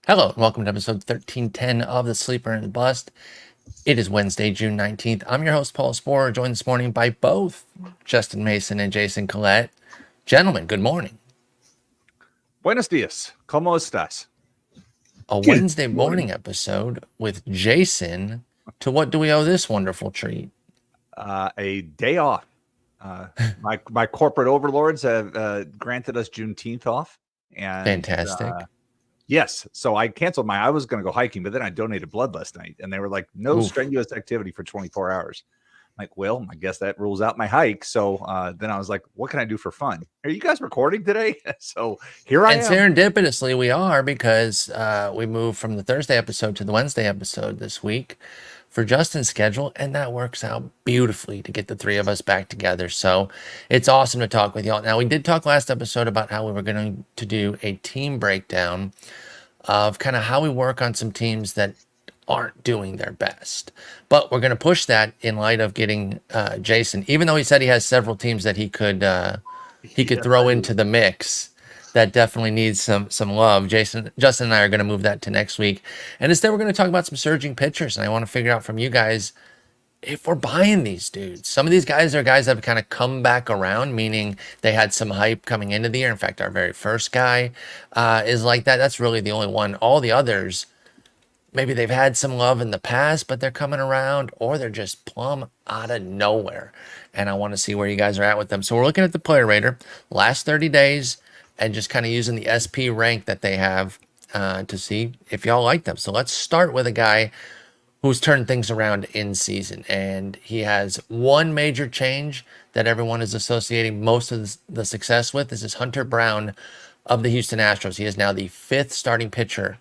Hello, and welcome to episode 1310 of The Sleeper and the Bust. It is Wednesday, June 19th. I'm your host, Paul Sporer, joined this morning by both Justin Mason and Jason Collette. Gentlemen, good morning. Buenos dias. ¿Cómo estás? A Wednesday morning episode with Jason. To what do we owe this wonderful treat? A day off. My corporate overlords have granted us Juneteenth off. And Fantastic. Yes. So I canceled I was going to go hiking, but then I donated blood last night. And they were like, no strenuous activity for 24 hours. I'm like, well, I guess that rules out my hike. So then I was like, what can I do for fun? Are you guys recording today? So here I am. And serendipitously, we are, because we moved from the Thursday episode to the Wednesday episode this week for Justin's schedule, and that works out beautifully to get the three of us back together. So it's awesome to talk with y'all. Now, we did talk last episode about how we were going to do a team breakdown of kind of how we work on some teams that aren't doing their best. But we're going to push that in light of getting Jason, even though he said he has several teams that he could throw into the mix that definitely needs some love. Justin and I are going to move that to next week. And instead, we're going to talk about some surging pitchers. And I want to figure out from you guys if we're buying these dudes. Some of these guys are guys that have kind of come back around, meaning they had some hype coming into the year. In fact, our very first guy is like that. That's really the only one. All the others, maybe they've had some love in the past, but they're coming around, or they're just plumb out of nowhere. And I want to see where you guys are at with them. So we're looking at the player rater, last 30 days, and just kind of using the SP rank that they have to see if y'all like them. So let's start with a guy who's turned things around in season. And he has one major change that everyone is associating most of the success with. This is Hunter Brown of the Houston Astros. He is now the fifth starting pitcher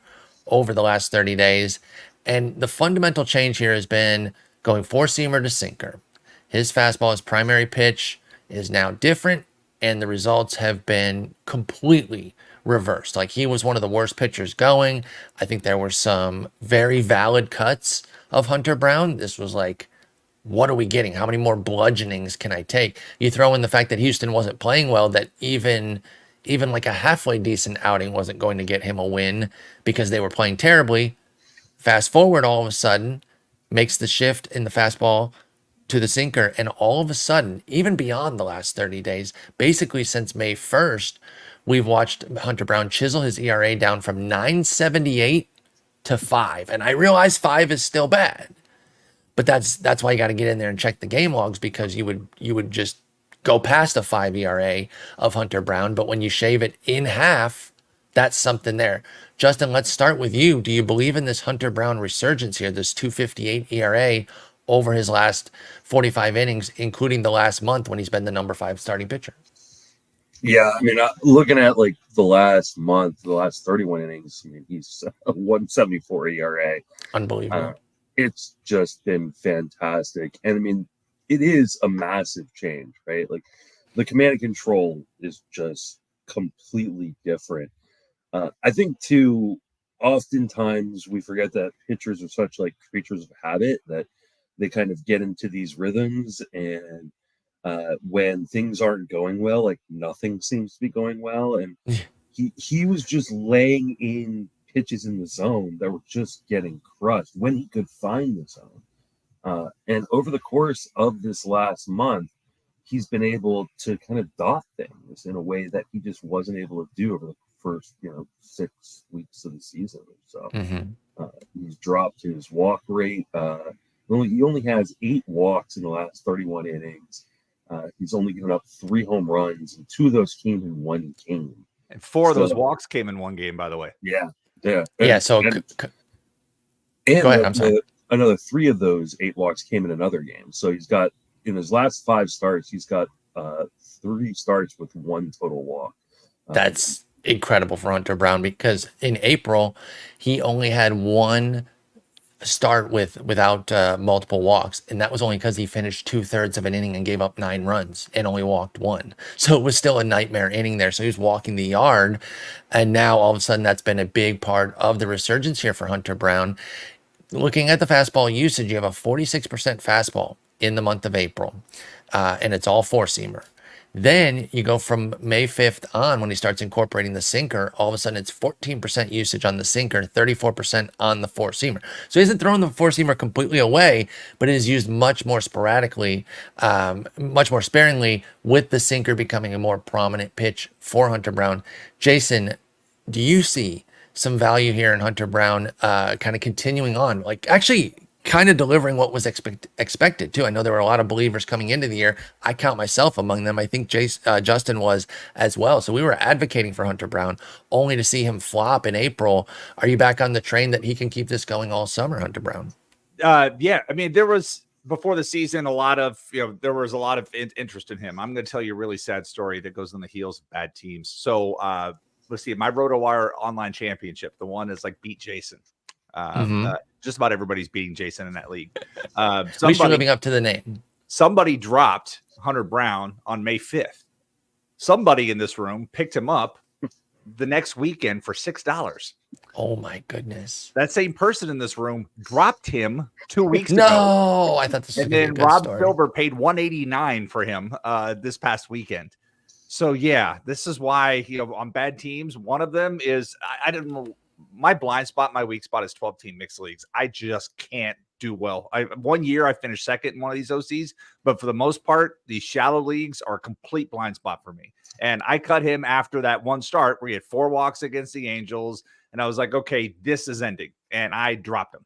over the last 30 days. And the fundamental change here has been going four-seamer to sinker. His fastball, his primary pitch, is now different, and the results have been completely reversed. Like, he was one of the worst pitchers going. I think there were some very valid cuts of Hunter Brown. This was like, what are we getting? How many more bludgeonings can I take? You throw in the fact that Houston wasn't playing well, that even like a halfway decent outing wasn't going to get him a win because they were playing terribly. Fast forward, all of a sudden, makes the shift in the fastball to the sinker, and all of a sudden, even beyond the last 30 days, basically since May 1st, we've watched Hunter Brown chisel his ERA down from 9.78 to 5. And I realize 5 is still bad, but that's why you got to get in there and check the game logs, because you would just go past a 5 ERA of Hunter Brown. But when you shave it in half, that's something there. Justin, let's start with you. Do you believe in this Hunter Brown resurgence here, this 2.58 ERA over his last 45 innings, including the last month when he's been the number 5 starting pitcher? Yeah, I mean, looking at like the last month, the last 31 innings, I mean, he's 1.74 ERA. Unbelievable. It's just been fantastic. And I mean, it is a massive change, right? Like, the command and control is just completely different. I think, too, oftentimes we forget that pitchers are such like creatures of habit that they kind of get into these rhythms, and when things aren't going well, like nothing seems to be going well. And he was just laying in pitches in the zone that were just getting crushed when he could find the zone. And over the course of this last month, he's been able to kind of dot things in a way that he just wasn't able to do over the first, 6 weeks of the season or so. He's dropped his walk rate. He only has 8 walks in the last 31 innings. He's only given up 3 home runs, and 2 of those came in one game. And 4 of those walks came in one game, by the way. Yeah. So go ahead. I'm sorry. Another 3 of those 8 walks came in another game. So he's got, in his last 5 starts, he's got 3 starts with 1 total walk. That's incredible for Hunter Brown, because in April he only had 1 start without multiple walks, and that was only because he finished 2/3 of an inning and gave up 9 runs and only walked 1. So it was still a nightmare inning there. So he was walking the yard, and now all of a sudden that's been a big part of the resurgence here for Hunter Brown. Looking at the fastball usage, you have a 46% fastball in the month of April, and it's all four-seamer. Then you go from May 5th on when he starts incorporating the sinker. All of a sudden, it's 14% usage on the sinker, 34% on the four-seamer. So he hasn't thrown the four-seamer completely away, but it is used much more sporadically, much more sparingly, with the sinker becoming a more prominent pitch for Hunter Brown. Jason, do you see some value here in Hunter Brown kind of continuing on? Like, actually kind of delivering what was expected too. I know there were a lot of believers coming into the year. I count myself among them. I think Justin was as well. So we were advocating for Hunter Brown, only to see him flop in April. Are you back on the train that he can keep this going all summer, Hunter Brown? Yeah. I mean, there was before the season there was a lot of interest in him. I'm going to tell you a really sad story that goes on the heels of bad teams. So let's see, my RotoWire online championship, the one is like beat Jason. Just about everybody's beating Jason in that league. At least you're living up to the name. Somebody dropped Hunter Brown on May 5th. Somebody in this room picked him up the next weekend for $6. Oh my goodness. That same person in this room dropped him 2 weeks ago. No, I thought this was and gonna then be a good Rob story. Silver paid $189 for him this past weekend. So yeah, this is why, on bad teams, one of them is I don't know. My blind spot, my weak spot is 12-team mixed leagues. I just can't do well. 1 year I finished second in one of these OCs, but for the most part, these shallow leagues are a complete blind spot for me. And I cut him after that one start where he had 4 walks against the Angels, and I was like, okay, this is ending, and I dropped him.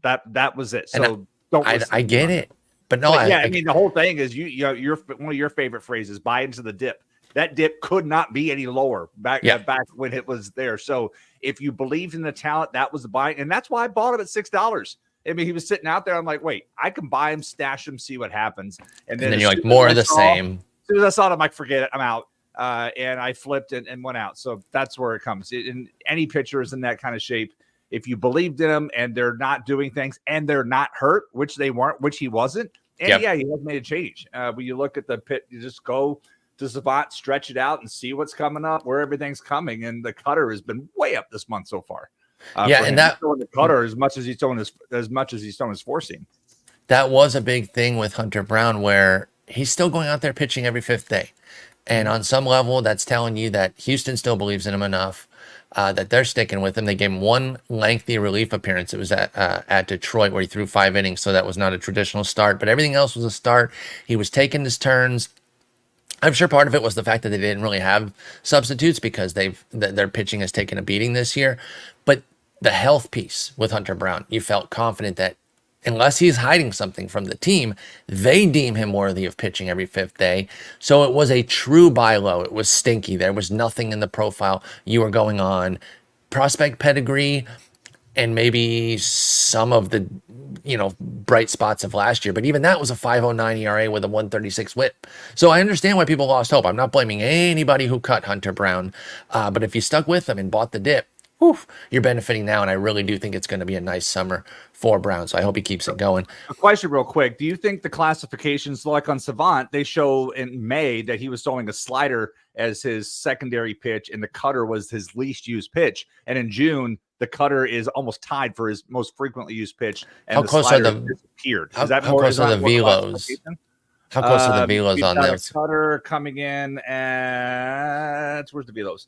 That was it. So I get it, but no, I mean the whole thing is you're one of your favorite phrases, buy into the dip. That dip could not be any lower back when it was there. So if you believed in the talent, that was the buy. And that's why I bought him at $6. I mean, he was sitting out there. I'm like, wait, I can buy him, stash him, see what happens. And then you're like, more of the same. As soon as I saw it, I'm like, forget it, I'm out. And I flipped and went out. So that's where it comes. And any pitcher is in that kind of shape. If you believed in them and they're not doing things and they're not hurt, which they weren't, which he wasn't. And he has made a change. When you look at the pit, you just go to Savant, stretch it out and see what's coming up, where everything's coming. And the cutter has been way up this month so far. And that the cutter as much as he's throwing his four seam. That was a big thing with Hunter Brown, where he's still going out there pitching every 5th day. And on some level, that's telling you that Houston still believes in him enough, that they're sticking with him. They gave him one lengthy relief appearance. It was at Detroit, where he threw 5 innings. So that was not a traditional start, but everything else was a start. He was taking his turns. I'm sure part of it was the fact that they didn't really have substitutes because their pitching has taken a beating this year. But the health piece with Hunter Brown, you felt confident that unless he's hiding something from the team, they deem him worthy of pitching every 5th day. So it was a true buy low. It was stinky. There was nothing in the profile you were going on. Prospect pedigree and maybe some of the bright spots of last year, but even that was a 5.09 ERA with a 1.36 WHIP. So I understand why people lost hope. I'm not blaming anybody who cut Hunter Brown, but if you stuck with him and bought the dip, you're benefiting now, and I really do think it's going to be a nice summer for Brown. So I hope he keeps it going. A question real quick. Do you think the classifications, like on Savant, they show in May that he was throwing a slider as his secondary pitch and the cutter was his least used pitch? And in June, the cutter is almost tied for his most frequently used pitch. And how close are the disappeared? How close are the velos? How close are the velos on those? Cutter coming in at where's the velos?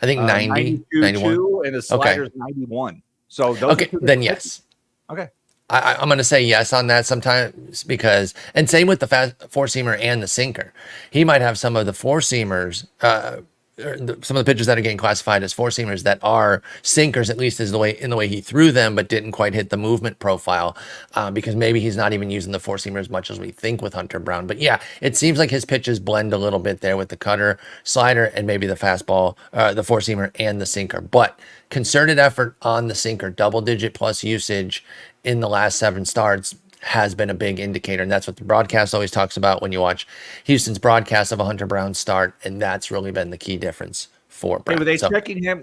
I think 90, 91. And the slider's 91. So those then yes. Okay. I'm going to say yes on that sometimes because, and same with the four-seamer and the sinker. He might have some of the four-seamers, some of the pitchers that are getting classified as four-seamers that are sinkers, at least in the way he threw them, but didn't quite hit the movement profile because maybe he's not even using the four-seamer as much as we think with Hunter Brown. But yeah, it seems like his pitches blend a little bit there with the cutter, slider, and maybe the fastball, the four-seamer and the sinker. But concerted effort on the sinker, double-digit plus usage in the last 7 starts has been a big indicator. And that's what the broadcast always talks about when you watch Houston's broadcast of a Hunter Brown start. And that's really been the key difference for Brown. Hey, were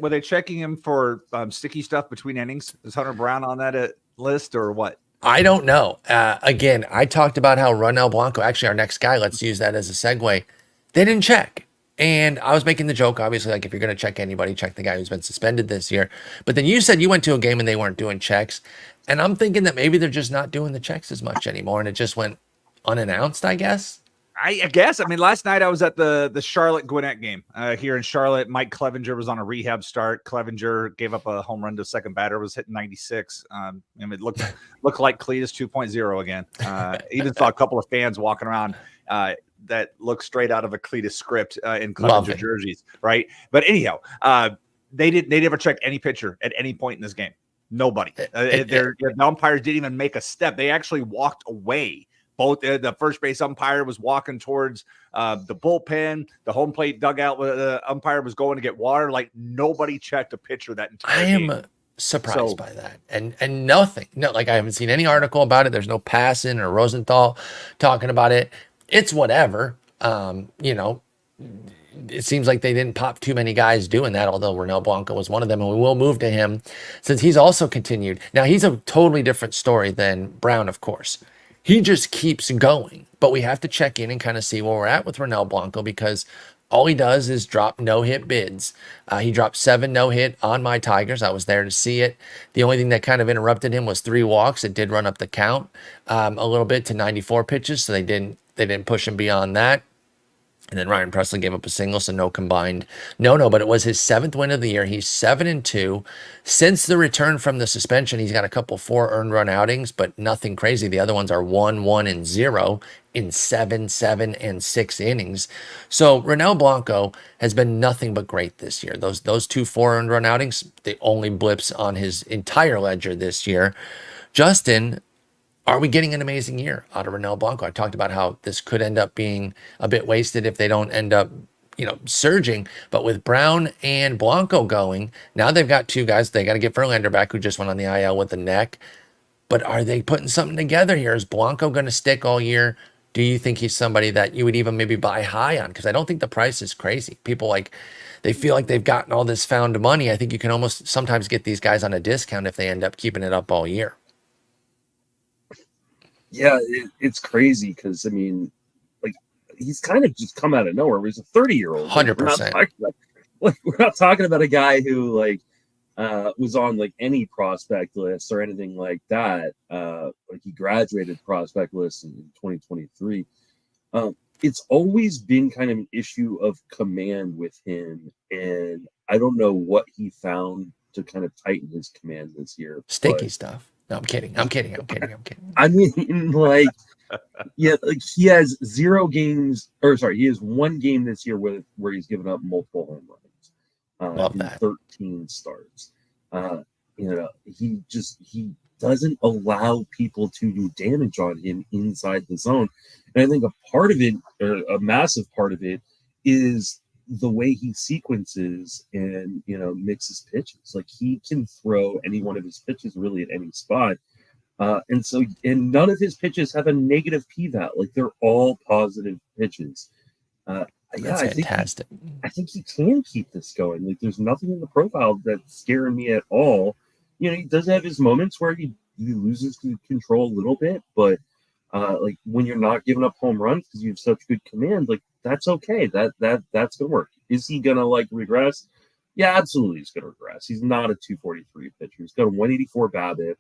they checking him for sticky stuff between innings? Is Hunter Brown on that list or what? I don't know. Again, I talked about how Ronel Blanco, actually our next guy, let's use that as a segue. They didn't check. And I was making the joke, obviously, like if you're going to check anybody, check the guy who's been suspended this year. But then you said you went to a game and they weren't doing checks. And I'm thinking that maybe they're just not doing the checks as much anymore. And it just went unannounced, I guess. I guess. I mean, last night I was at the Charlotte Gwinnett game here in Charlotte. Mike Clevenger was on a rehab start. Clevenger gave up a home run to second batter, was hitting 96. And it looked like Cletus 2.0 again. Even saw a couple of fans walking around that looked straight out of a Cletus script in Clevenger jerseys, right? But anyhow, they never checked any pitcher at any point in this game. Nobody. The umpires didn't even make a step. They actually walked away. Both the first base umpire was walking towards the bullpen, the home plate dugout. The umpire was going to get water. Like nobody checked a pitcher that entire game. I am surprised by that, and nothing. No, like I haven't seen any article about it. There's no Passan or Rosenthal talking about it. It's whatever. It seems like they didn't pop too many guys doing that, although Ronel Blanco was one of them, and we will move to him since he's also continued. Now, he's a totally different story than Brown, of course. He just keeps going, but we have to check in and kind of see where we're at with Ronel Blanco because all he does is drop no-hit bids. He dropped 7 no-hit on my Tigers. I was there to see it. The only thing that kind of interrupted him was 3 walks. It did run up the count a little bit to 94 pitches, so they didn't push him beyond that. And then Ryan Presley gave up a single, so no combined no, but it was his 7th win of the year. He's 7-2. Since the return from the suspension, he's got a couple 4 earned run outings, but nothing crazy. The other ones are 1-1-0 in 7 and 6 innings. So Ronel Blanco has been nothing but great this year. Those 2 4 earned run outings, the only blips on his entire ledger this year. Justin, are we getting an amazing year out of Ronel Blanco? I talked about how this could end up being a bit wasted if they don't end up, surging. But with Brown and Blanco going, now they've got 2 guys. They got to get Verlander back, who just went on the IL with a neck. But are they putting something together here? Is Blanco going to stick all year? Do you think he's somebody that you would even maybe buy high on? Because I don't think the price is crazy. People they feel like they've gotten all this found money. I think you can almost sometimes get these guys on a discount if they end up keeping it up all year. Yeah, it's crazy because, he's kind of just come out of nowhere. He's a 30-year-old. 100%. We're not talking about a guy who, was on, any prospect list or anything like that. He graduated prospect list in 2023. It's always been kind of an issue of command with him, and I don't know what he found to kind of tighten his command this year. Sticky stuff. No, I'm kidding. I mean, he has 0 games, he has 1 game this year where he's given up multiple home runs. Love that. 13 starts. He doesn't allow people to do damage on him inside the zone. And I think a part of it, or a massive part of it, is the way he sequences and mixes pitches. Like he can throw any one of his pitches really at any spot, and none of his pitches have a negative p-val. Like they're all positive pitches. That's fantastic. I think he can keep this going. Like there's nothing in the profile that's scaring me at all. He does have his moments where he loses control a little bit, but when you're not giving up home runs because you have such good command, that's okay. That's gonna work. Is he gonna regress? Yeah, absolutely he's gonna regress. He's not a 243 pitcher. He's got a 184 BABIP.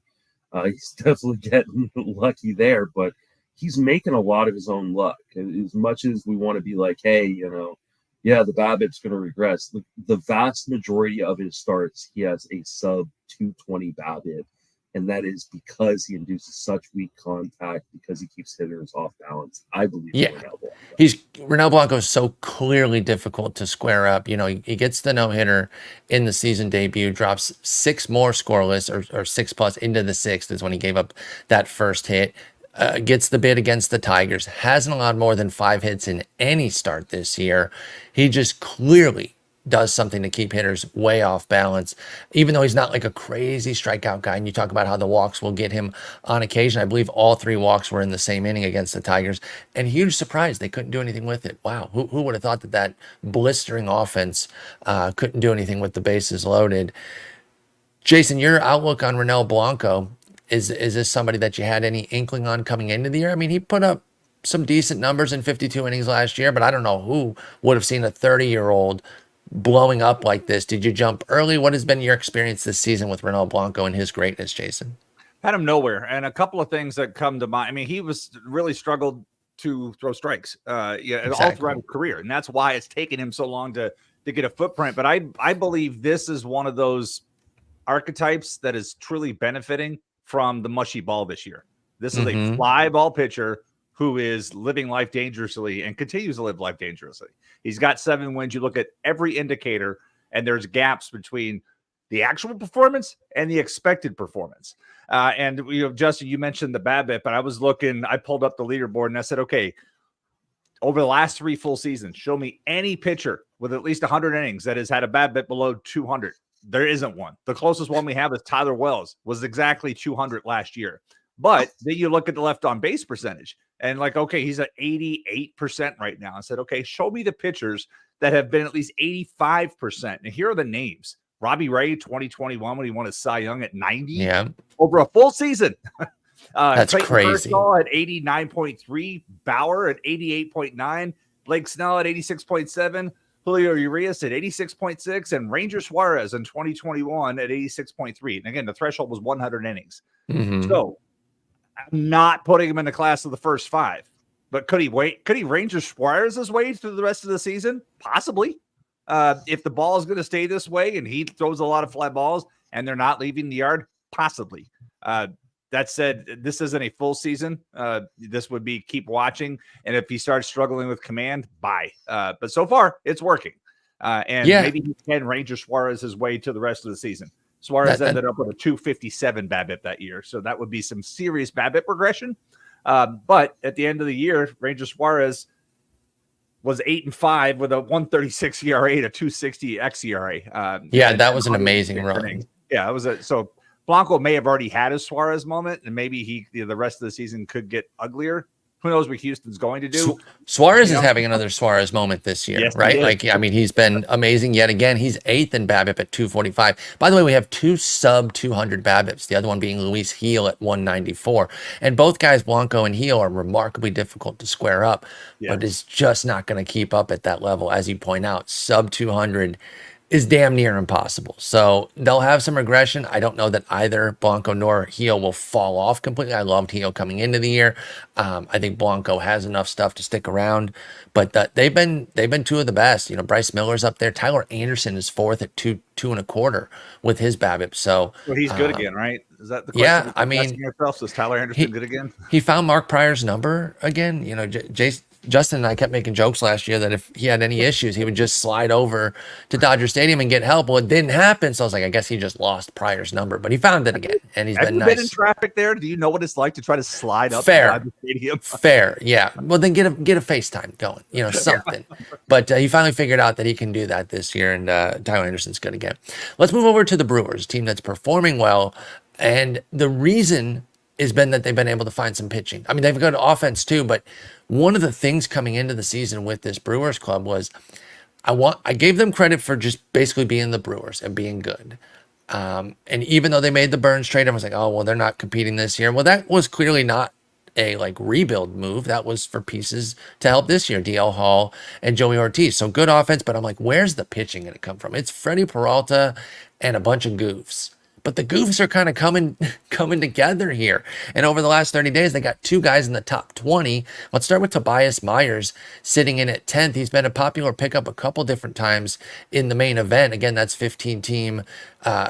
He's definitely getting lucky there, but he's making a lot of his own luck. As much as we want to be like, hey, the BABIP's gonna regress. The vast majority of his starts, he has a sub 220 BABIP. And that is because he induces such weak contact, because he keeps hitters off balance. I believe. Yeah, Ronel Blanco is so clearly difficult to square up. He gets the no-hitter in the season debut, drops 6 more scoreless or 6+ into the 6th is when he gave up that first hit. Gets the bid against the Tigers. Hasn't allowed more than 5 hits in any start this year. He just clearly does something to keep hitters way off balance, even though he's not like a crazy strikeout guy. And you talk about how the walks will get him on occasion. I believe all 3 walks were in the same inning against the Tigers, and huge surprise they couldn't do anything with it. Wow, who would have thought that blistering offense couldn't do anything with the bases loaded? Jason, your outlook on Ronel Blanco, is this somebody that you had any inkling on coming into the year? I mean, he put up some decent numbers in 52 innings last year, but I don't know who would have seen a 30-year-old blowing up like this. Did you jump early? What has been your experience this season with Ronel Blanco and his greatness, Jason? Had him nowhere, and a couple of things that come to mind. I mean, he was really struggled to throw strikes, all Exactly. throughout his career, and that's why it's taken him so long to get a footprint. But I believe this is one of those archetypes that is truly benefiting from the mushy ball this year. This is a fly ball pitcher who is living life dangerously and continues to live life dangerously. He's got 7 wins. You look at every indicator, and there's gaps between the actual performance and the expected performance. And Justin, you mentioned the BABIP, but I pulled up the leaderboard and I said, okay, over the last 3 full seasons, show me any pitcher with at least 100 innings that has had a BABIP below 200. There isn't one. The closest one we have is Tyler Wells, was exactly 200 last year. But then you look at the left on base percentage and okay, he's at 88% right now. I said, okay, show me the pitchers that have been at least 85%. And here are the names. Robbie Ray, 2021, when he won his Cy Young at 90. Yeah. Over a full season. That's Clayton crazy. Kershaw at 89.3, Bauer at 88.9, Blake Snell at 86.7, Julio Urias at 86.6, and Ranger Suarez in 2021 at 86.3. And again, the threshold was 100 innings. So I'm not putting him in the class of the first 5. But could he Ranger Suarez's way through the rest of the season? Possibly. If the ball is going to stay this way and he throws a lot of fly balls and they're not leaving the yard, possibly. That said, this isn't a full season. This would be keep watching. And if he starts struggling with command, bye. But so far, it's working. Maybe he can Ranger Suarez his way to the rest of the season. Suarez ended up with a 257 BABIP that year. So that would be some serious BABIP regression. But at the end of the year, Ranger Suarez was 8-5 with a 136 ERA and a 260 xERA. That was an amazing run. Yeah, it was so Blanco may have already had his Suarez moment, and maybe the rest of the season could get uglier. Who knows what Houston's going to do? Suarez is having another Suarez moment this year, yes, right? He's been amazing yet again. He's 8th in BABIP at 245. By the way, we have 2 sub 200 BABIPs, the other one being Luis Gil at 194. And both guys, Blanco and Gil, are remarkably difficult to square up, but is just not going to keep up at that level. As you point out, sub 200 is damn near impossible. So they'll have some regression. I don't know that either Blanco nor Gil will fall off completely. I loved Gil coming into the year. I think Blanco has enough stuff to stick around, but they've been 2 of the best. Bryce Miller's up there. Tyler Anderson is 4th at 2.25 with his BABIP. So he's good again, right? Is that the question? Yeah, is Tyler Anderson good again? He found Mark Pryor's number again. Justin and I kept making jokes last year that if he had any issues, he would just slide over to Dodger Stadium and get help. Well, it didn't happen. So I was like, I guess he just lost Pryor's number, but he found it again. And he's been nice. Been in traffic there? Do you know what it's like to try to slide up Fair. to Dodger Stadium? Fair. Yeah. Well, then get a FaceTime going, something. But he finally figured out that he can do that this year. And Tyler Anderson's good again. Let's move over to the Brewers, a team that's performing well. And the reason has been that they've been able to find some pitching. I mean, they've got offense too, but one of the things coming into the season with this Brewers club was I gave them credit for just basically being the Brewers and being good. And even though they made the Burns trade, I was like, oh, well, they're not competing this year. Well, that was clearly not a rebuild move. That was for pieces to help this year, DL Hall and Joey Ortiz. So good offense, but I'm like, where's the pitching going to come from? It's Freddie Peralta and a bunch of goofs. But the goofs are kind of coming together here. And over the last 30 days, they got 2 guys in the top 20. Let's start with Tobias Myers sitting in at 10th. He's been a popular pickup a couple different times in the main event. Again, that's 15-team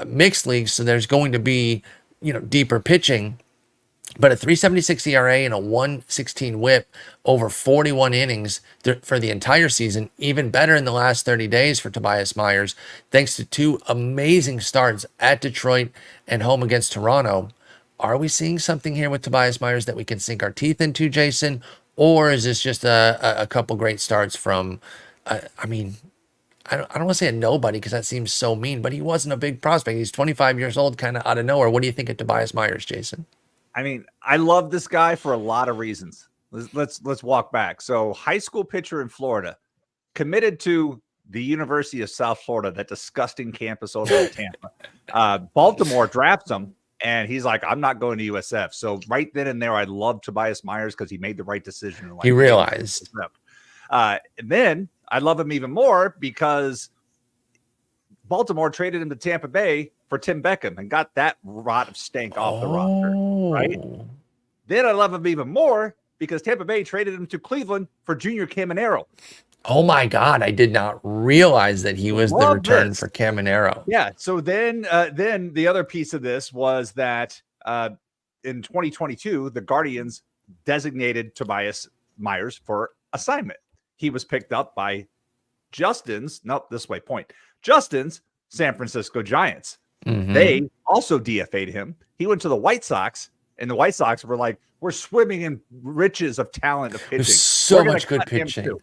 mixed leagues, so there's going to be deeper pitching. But a 3.76 ERA and a 1.16 WHIP over 41 innings for the entire season, even better in the last 30 days for Tobias Myers, thanks to 2 amazing starts at Detroit and home against Toronto. Are we seeing something here with Tobias Myers that we can sink our teeth into, Jason? Or is this just a couple great starts from, I don't want to say a nobody because that seems so mean, but he wasn't a big prospect. He's 25 years old, kind of out of nowhere. What do you think of Tobias Myers, Jason? I mean, I love this guy for a lot of reasons. Let's walk back. So, high school pitcher in Florida, committed to the University of South Florida, that disgusting campus over in Tampa. Baltimore drafts him, and he's like, I'm not going to USF. So right then and there, I love Tobias Myers because he made the right decision. He realized. And then I love him even more because Baltimore traded him to Tampa Bay for Tim Beckham and got that rot of stank off the roster, right? Then I love him even more because Tampa Bay traded him to Cleveland for Junior Caminero. Oh my God, I did not realize that he was the Love return this. for Caminero. Yeah. So then the other piece of this was that in 2022, the Guardians designated Tobias Myers for assignment. He was picked up by Justin's San Francisco Giants. Mhm. They also DFA'd him. He went to the White Sox, and the White Sox were like, we're swimming in riches of talent of pitching. There's so We're gonna much good cut him pitching. too.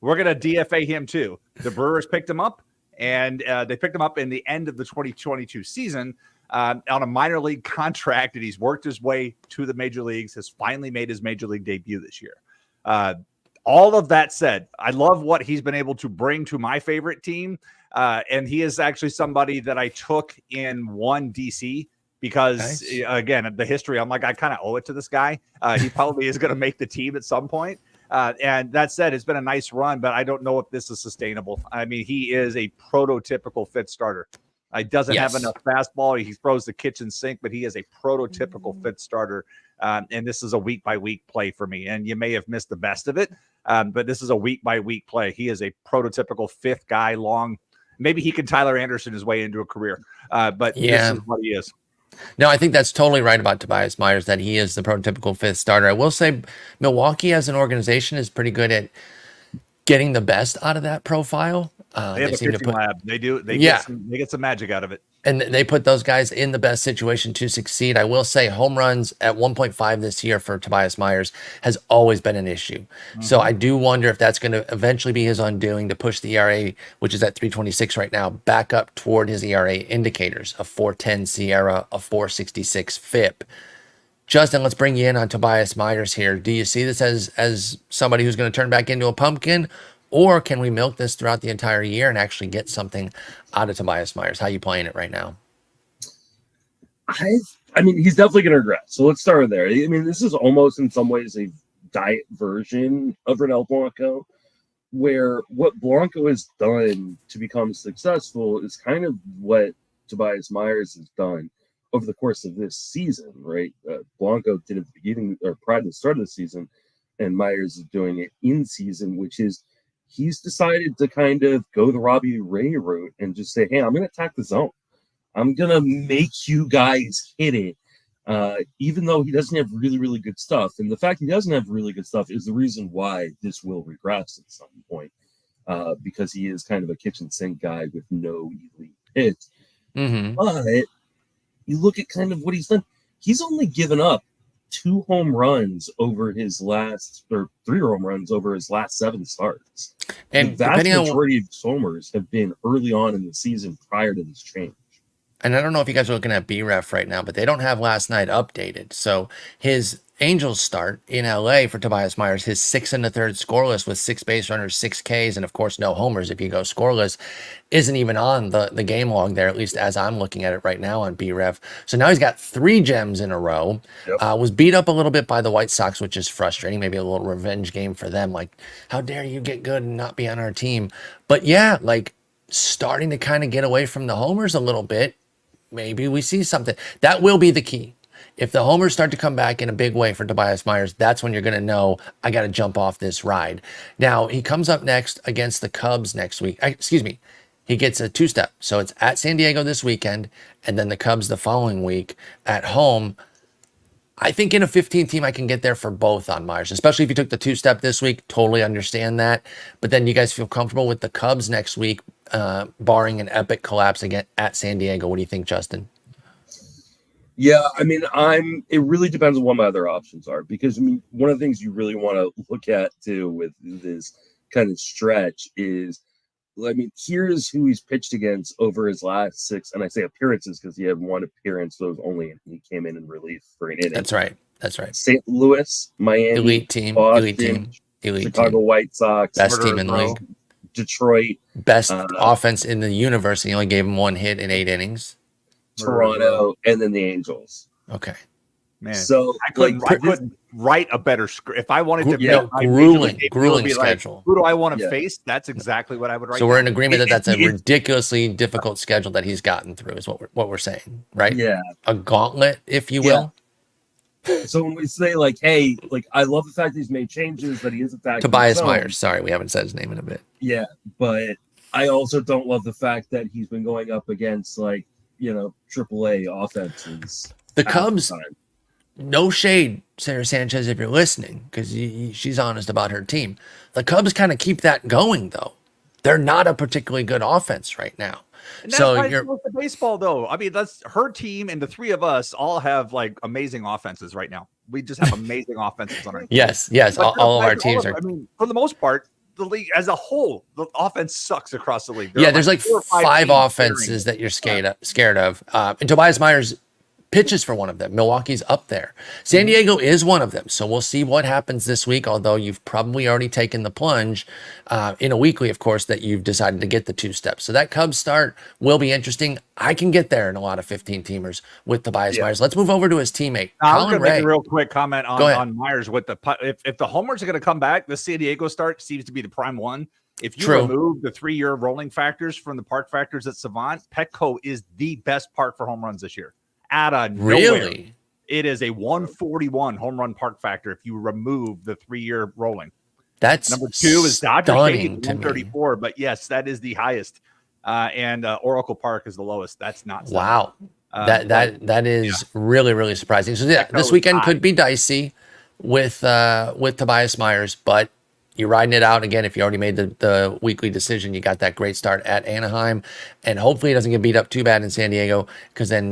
We're going to DFA him too. The Brewers picked him up, and they picked him up in the end of the 2022 season on a minor league contract, and he's worked his way to the major leagues, has finally made his major league debut this year. All of that said, I love what he's been able to bring to my favorite team, and he is actually somebody that I took in one DC because, again, the history, I'm like, I kind of owe it to this guy. He probably is going to make the team at some point. And that said, it's been a nice run, but I don't know if this is sustainable. I mean, he is a prototypical fit starter. He doesn't have enough fastball. He throws the kitchen sink, but he is a prototypical fit starter. And this is a week-by-week play for me. And you may have missed the best of it, but this is a week-by-week play. He is a prototypical fifth guy long. Maybe he can Tyler Anderson his way into a career, but this is what he is. No, I think that's totally right about Tobias Myers, that he is the prototypical fifth starter. I will say Milwaukee as an organization is pretty good at getting the best out of that profile. They have a pitching lab. They do. They get some magic out of it. And they put those guys in the best situation to succeed. I will say home runs at 1.5 this year for Tobias Myers has always been an issue. Mm-hmm. So I do wonder if that's going to eventually be his undoing to push the ERA, which is at 3.26 right now, back up toward his ERA indicators, a 4.10 Sierra, a 4.66 FIP. Justin, let's bring you in on Tobias Myers here. Do you see this as somebody who's going to turn back into a pumpkin? Or can we milk this throughout the entire year and actually get something out of Tobias Myers? How are you playing it right now? I mean, he's definitely going to regress. So let's start there. I mean, this is almost in some ways a diet version of Ronel Blanco, where what Blanco has done to become successful is kind of what Tobias Myers has done over the course of this season, right? Blanco did at the beginning or prior to the start of the season, and Myers is doing it in season, which is he's decided to kind of go the Robbie Ray route and just say, hey, I'm going to attack the zone. I'm going to make you guys hit it, even though he doesn't have really, really good stuff. And the fact he doesn't have really good stuff is the reason why this will regress at some point, because he is kind of a kitchen sink guy with no elite hits. Mm-hmm. But you look at kind of what he's done. He's only given up 2 home runs over his last, or 3 home runs over his last 7 starts. And the vast majority of his homers have been early on in the season prior to this change. And I don't know if you guys are looking at BREF right now, but they don't have last night updated. So his Angels start in LA for Tobias Myers, his 6 1/3 scoreless with 6 base runners, 6 Ks, and of course no homers if you go scoreless, isn't even on the game log there, at least as I'm looking at it right now on BREF. So now he's got 3 gems in a row. Yep. Was beat up a little bit by the White Sox, which is frustrating. Maybe a little revenge game for them. Like, how dare you get good and not be on our team? But yeah, like starting to kind of get away from the homers a little bit. Maybe we see something. That will be the key. If the homers start to come back in a big way for Tobias Myers, that's when you're going to know I got to jump off this ride. Now, he comes up next against the Cubs next week. He gets a 2-step. So it's at San Diego this weekend, and then the Cubs the following week at home. I think in a 15 team, I can get there for both on Myers, especially if you took the 2-step this week. Totally understand that. But then you guys feel comfortable with the Cubs next week, barring an epic collapse again at San Diego. What do you think, Justin? Yeah, I mean, it really depends on what my other options are, because I mean, one of the things you really want to look at too with this kind of stretch is, I mean, here's who he's pitched against over his last 6, and I say appearances because he had 1 appearance, so he came in relief for an inning. That's right. St. Louis, Miami, elite team, Boston, Chicago team. White Sox, best team in the league, Detroit, best offense in the universe. He only gave him 1 hit in 8 innings. Toronto, and then the Angels. Okay, man. So I couldn't write a better script if I wanted to. Grueling schedule. Like, who do I want to face? That's exactly what I would write. So we're in agreement that that's a ridiculously difficult schedule that he's gotten through. Is what we're saying, right? Yeah, a gauntlet, if you will. So when we say like, hey, like I love the fact that he's made changes, that he is attacking Tobias Myers. Sorry, we haven't said his name in a bit. Yeah, but I also don't love the fact that he's been going up against like, AAA offenses. The Cubs, no shade, Sarah Sanchez, if you're listening, because she's honest about her team. The Cubs kind of keep that going, though. They're not a particularly good offense right now. And that's why it's the baseball, though. I mean, that's her team, and the three of us all have like amazing offenses right now. We just have amazing offenses on our team. Yes, all of our teams are. I mean, for the most part, the league as a whole, the offense sucks across the league. There's like 5 offenses that you're scared of. And Tobias Myers pitches for one of them. Milwaukee's up there. San Diego is one of them. So we'll see what happens this week, although you've probably already taken the plunge in a weekly, of course, that you've decided to get the 2 steps. So that Cubs start will be interesting. I can get there in a lot of 15-teamers with Tobias Myers. Let's move over to his teammate, Colin Rea. Make a real quick comment on Myers with if the homers are going to come back, the San Diego start seems to be the prime one. If you remove the 3-year rolling factors from the park factors at Savant, Petco is the best park for home runs this year. Out of nowhere, it is a 141 home run park factor if you remove the 3-year rolling. That's number 2 is Dodger Stadium, 134, but yes, that is the highest. And Oracle Park is the lowest. That's not wow. That is really, really surprising. So this weekend could be dicey with Tobias Myers, but you're riding it out. Again, if you already made the weekly decision, you got that great start at Anaheim, and hopefully it doesn't get beat up too bad in San Diego, because then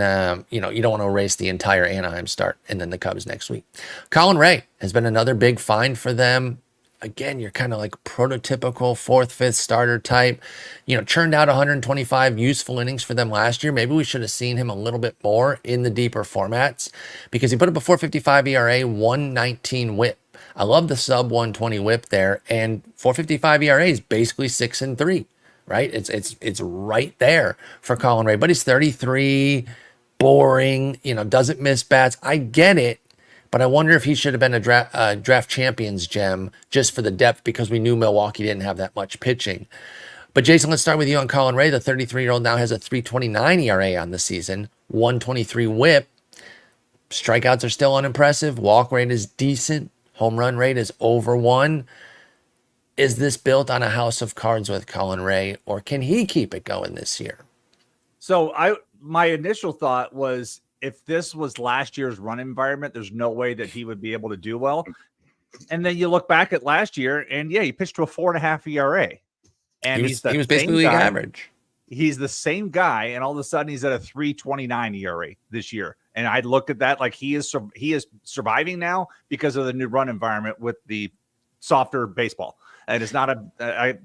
you don't want to erase the entire Anaheim start and then the Cubs next week. Colin Rea has been another big find for them. Again, you're kind of like prototypical 4th, 5th starter type. Churned out 125 useful innings for them last year. Maybe we should have seen him a little bit more in the deeper formats, because he put up a 4.55 ERA, 119 WHIP. I love the sub 120 WHIP there, and 4.55 ERA is basically 6-3, right? It's right there for Colin Rea, but he's 33, boring, doesn't miss bats. I get it, but I wonder if he should have been a draft champions gem just for the depth, because we knew Milwaukee didn't have that much pitching. But Jason, let's start with you on Colin Rea. The 33-year-old now has a 3.29 ERA on the season, 123 WHIP. Strikeouts are still unimpressive. Walk rate is decent. Home run rate is over 1. Is this built on a house of cards with Colin Rea, or can he keep it going this year? So my initial thought was, if this was last year's run environment, there's no way that he would be able to do well. And then you look back at last year, and he pitched to a 4.5 ERA. And he was basically league average. He's the same guy, and all of a sudden he's at a 3.29 ERA this year. And I look at that like he is surviving now because of the new run environment with the softer baseball. And it's not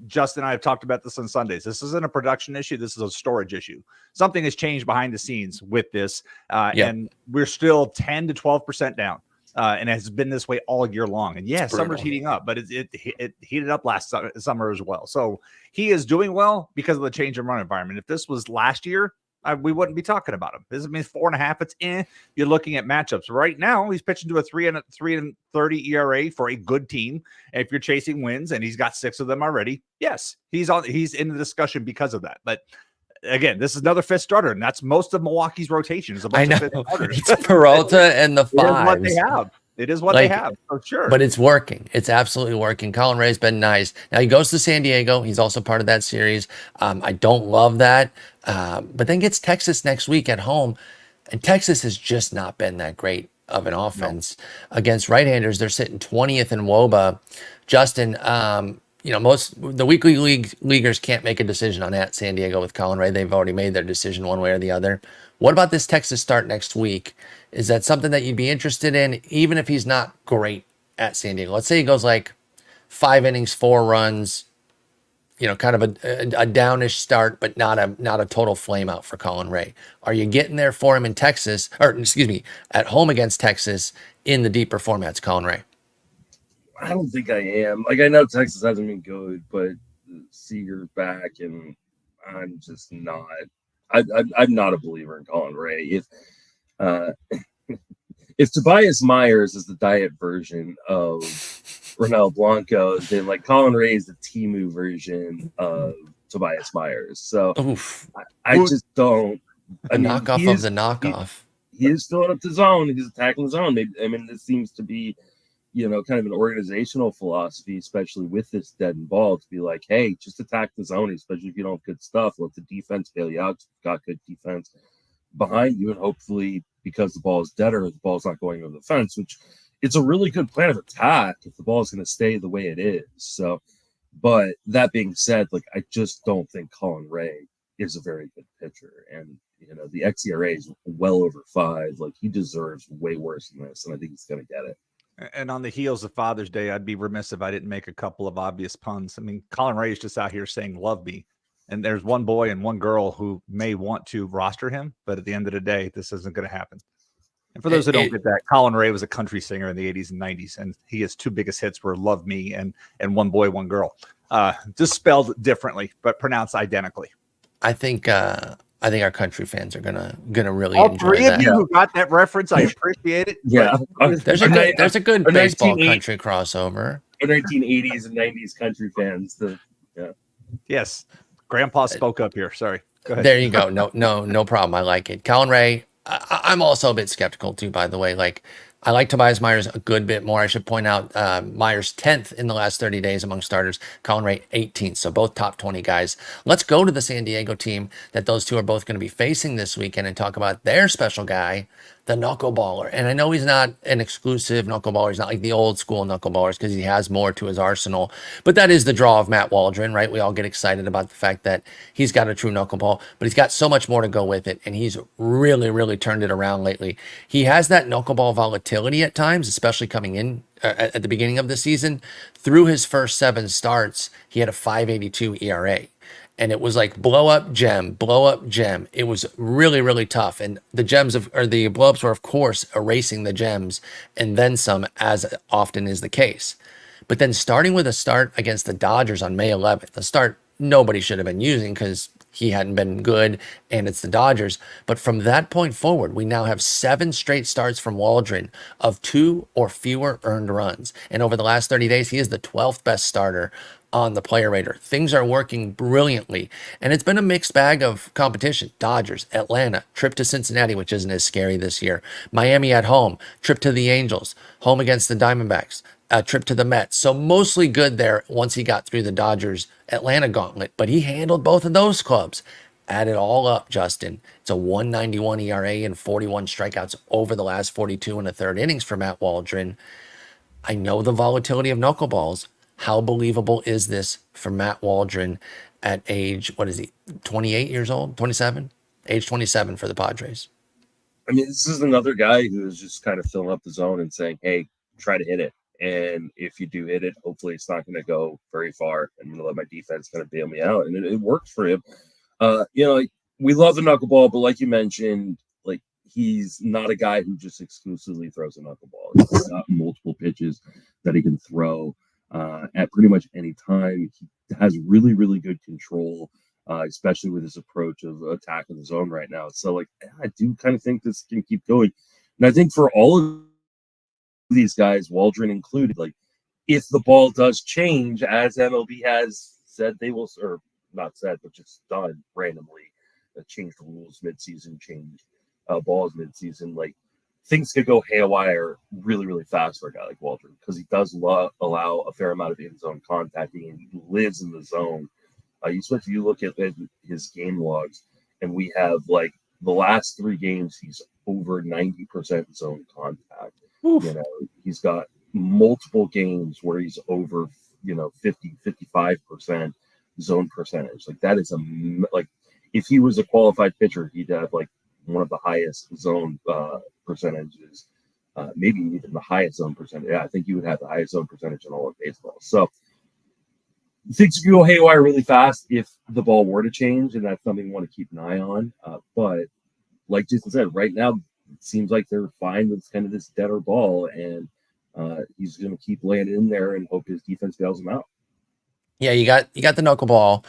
Justin and I have talked about this on Sundays. This isn't a production issue. This is a storage issue. Something has changed behind the scenes with this. And we're still 10 to 12% down. And it has been this way all year long. And summer's heating up, but it heated up last summer as well. So he is doing well because of the change in run environment. If this was last year, we wouldn't be talking about him. This means 4.5. It's You're looking at matchups right now. He's pitching to a 3.30 ERA for a good team. And if you're chasing wins, and he's got 6 of them already, yes, he's in the discussion because of that. But again, this is another 5th starter, and that's most of Milwaukee's rotation. Is a bunch of 5th starters. It's Peralta and the 5s. It is what they have. It is what they have, for sure. But it's working. It's absolutely working. Colin Rea's been nice. Now he goes to San Diego. He's also part of that series. I don't love that. But then gets Texas next week at home. And Texas has just not been that great of an offense. Against right-handers. They're sitting 20th in WOBA. Justin, most the weekly leaguers can't make a decision on at San Diego with Colin Rea. They've already made their decision one way or the other. What about this Texas start next week? Is that something that you'd be interested in, even if he's not great at San Diego? Let's say he goes like 5 innings, 4 runs, kind of a downish start, but not a total flame out for Colin Rea. Are you getting there for him in Texas, at home against Texas in the deeper formats, Colin Rea? I don't think I am. Like, I know Texas hasn't been good, but Seager's back, and I'm just not. I'm not a believer in Colin Rea. If Tobias Myers is the diet version of Ronel Blanco, then like Colin Rea is the Temu version of Tobias Myers. So I just don't. A knockoff of the knockoff. he is filling up the zone. He's attacking the zone. I mean, this seems to be, kind of an organizational philosophy, especially with this dead and ball, to be like, hey, just attack the zone, especially if you don't have good stuff. Let the defense bail you out. You've got good defense behind you, and hopefully, because the ball is deader, the ball's not going over the fence, which it's a really good plan of attack if the ball is going to stay the way it is. So, but that being said, like, I just don't think Colin Rea is a very good pitcher. And, the xERA is well over 5. Like, he deserves way worse than this, and I think he's going to get it. And on the heels of Father's Day, I'd be remiss if I didn't make a couple of obvious puns. I mean, Colin Rea is just out here saying, love me. And there's one boy and one girl who may want to roster him, but at the end of the day, this isn't going to happen. And for those who don't get that, Colin Rea was a country singer in the 80s and 90s, and his 2 biggest hits were Love Me and One Boy, One Girl. Just spelled differently, but pronounced identically. I think our country fans are gonna really all enjoy 3 of that. you who got that reference, I appreciate it. Yeah, There's a good baseball country crossover. 1980s and 90s country fans. Yes, Grandpa spoke up here. Sorry, go ahead. There you go. No problem. I like it. Colin Rea. I'm also a bit skeptical too, by the way. Like, I like Tobias Myers a good bit more. I should point out Myers 10th in the last 30 days among starters, Colin Rea 18th. So both top 20 guys. Let's go to the San Diego team that those two are both going to be facing this weekend and talk about their special guy, the knuckleballer. And I know he's not an exclusive knuckleballer. He's not like the old school knuckleballers because he has more to his arsenal. But that is the draw of Matt Waldron, right? We all get excited about the fact that he's got a true knuckleball, but he's got so much more to go with it. And he's really, really turned it around lately. He has that knuckleball volatility at times, especially coming in at the beginning of the season. Through his first 7 starts, he had a 5.82 ERA. And it was like blow up gem. It was really, really tough. And the the blow-ups were, of course, erasing the gems and then some, as often is the case. But then starting with a start against the Dodgers on May 11th, a start nobody should have been using because he hadn't been good and it's the Dodgers. But from that point forward, we now have 7 straight starts from Waldron of 2 or fewer earned runs. And over the last 30 days, he is the 12th best starter on the player rater. Things are working brilliantly. And it's been a mixed bag of competition. Dodgers, Atlanta, trip to Cincinnati, which isn't as scary this year. Miami at home, trip to the Angels, home against the Diamondbacks, a trip to the Mets. So mostly good there once he got through the Dodgers Atlanta gauntlet. But he handled both of those clubs. Add it all up, Justin. It's a 191 ERA and 41 strikeouts over the last 42 and a third innings for Matt Waldron. I know the volatility of knuckleballs. How believable is this for Matt Waldron at age, 28 years old, 27? Age 27 for the Padres. I mean, this is another guy who is just kind of filling up the zone and saying, hey, try to hit it. And if you do hit it, hopefully it's not going to go very far. I'm going to let my defense kind of bail me out. And it works for him. We love the knuckleball, but like you mentioned, like, he's not a guy who just exclusively throws a knuckleball. He's got multiple pitches that he can throw at pretty much any time. He has really, really good control, especially with his approach of attacking the zone right now. So, like, I do kind of think this can keep going. And I think for all of these guys, Waldron included, like, if the ball does change, as MLB has said they will, or not said, but just done randomly, change the rules midseason, change balls midseason, like, things could go haywire really, really fast for a guy like Waldron because he does allow a fair amount of in-zone contacting and he lives in the zone. You look at his game logs, and we have, like, the last 3 games, he's over 90% zone contact. Oof. He's got multiple games where he's over, 50, 55% zone percentage. Like, that is like, if he was a qualified pitcher, he'd have, like, one of the highest zone percentages, maybe even the highest zone percentage. Yeah, I think he would have the highest zone percentage in all of baseball. So things could go haywire really fast if the ball were to change, and that's something you want to keep an eye on. But like Jason said, right now it seems like they're fine with kind of this deader ball, and he's going to keep laying it in there and hope his defense bails him out. Yeah, you got the knuckleball,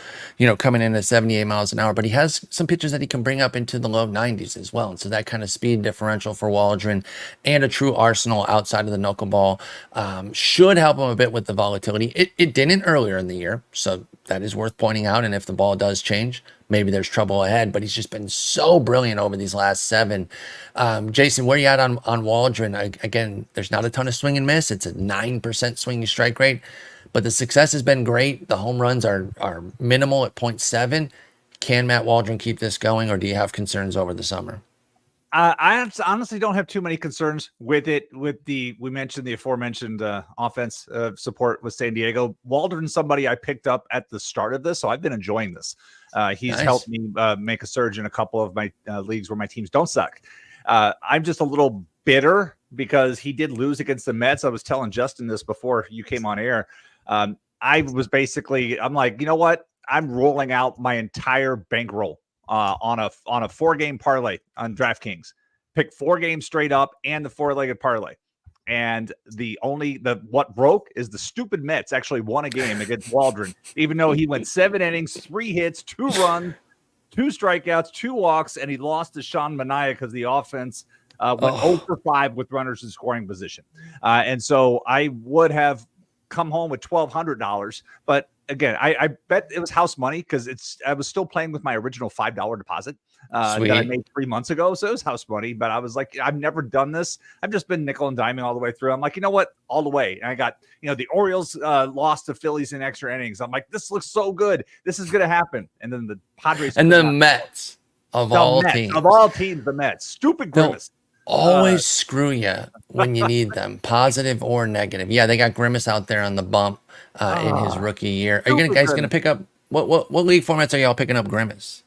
coming in at 78 miles an hour, but he has some pitches that he can bring up into the low 90s as well. And so that kind of speed differential for Waldron and a true arsenal outside of the knuckleball should help him a bit with the volatility. It didn't earlier in the year, so that is worth pointing out. And if the ball does change, maybe there's trouble ahead, but he's just been so brilliant over these last 7. Jason, where you at on Waldron? Again, there's not a ton of swing and miss. It's a 9% swinging strike rate. But the success has been great. The home runs are minimal at 0.7. Can Matt Waldron keep this going, or do you have concerns over the summer? I honestly don't have too many concerns with it. We mentioned the aforementioned offense support with San Diego. Waldron's somebody I picked up at the start of this, so I've been enjoying this. He's helped me make a surge in a couple of my leagues where my teams don't suck. I'm just a little bitter because he did lose against the Mets. I was telling Justin this before you came on air. I was basically, I'm like, you know what? I'm rolling out my entire bankroll on a 4-game parlay on DraftKings. Pick 4 games straight up and the 4-legged parlay. And what broke is the stupid Mets actually won a game against Waldron, even though he went 7 innings, 3 hits, 2 runs, 2 strikeouts, 2 walks, and he lost to Sean Manaea because the offense went 0 for 5 with runners in scoring position. And so I would have come home with $1,200, but again, I bet it was house money because I was still playing with my original $5 deposit that I made 3 months ago, so it was house money. But I was like, I've never done this. I've just been nickel and diming all the way through. I'm like, you know what, all the way. And I got, the Orioles lost to Phillies in extra innings. I'm like, this looks so good. This is gonna happen. And then the Padres and the Mets of all teams, the Mets, stupid grimace. Always screw you when you need them, positive or negative. Yeah, they got Grimace out there on the bump in his rookie year. Are you guys going to pick up what league formats are y'all picking up Grimace?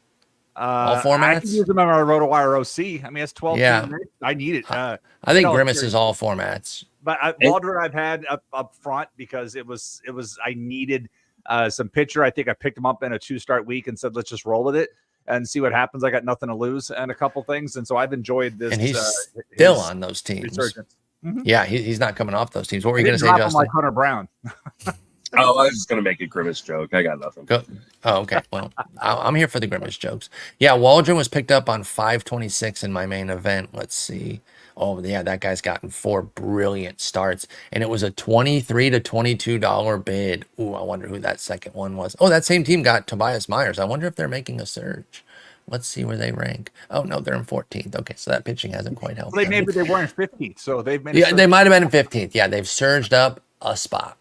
All formats? I can use them on our RotoWire OC. I mean, it's 12. Yeah, I need it. I think Grimace is all formats. But Waldron I've had up front because it was I needed some pitcher. I think I picked him up in a 2-start week and said, let's just roll with it and see what happens. I got nothing to lose and a couple things. And so I've enjoyed this. And he's still on those teams. Mm-hmm. Yeah, he's not coming off those teams. What were you going to say, Justin? Like Hunter Brown. I was just going to make a Grimace joke. I got nothing. Oh, okay. Well, I'm here for the Grimace jokes. Yeah, Waldron was picked up on 526 in my main event. Let's see. Oh, yeah, that guy's gotten 4 brilliant starts, and it was a $23 to $22 bid. Ooh, I wonder who that second one was. Oh, that same team got Tobias Myers. I wonder if they're making a surge. Let's see where they rank. Oh, no, they're in 14th. Okay, so that pitching hasn't quite helped. Maybe they weren't 15th, so they've made they might have been in 15th. Yeah, they've surged up a spot.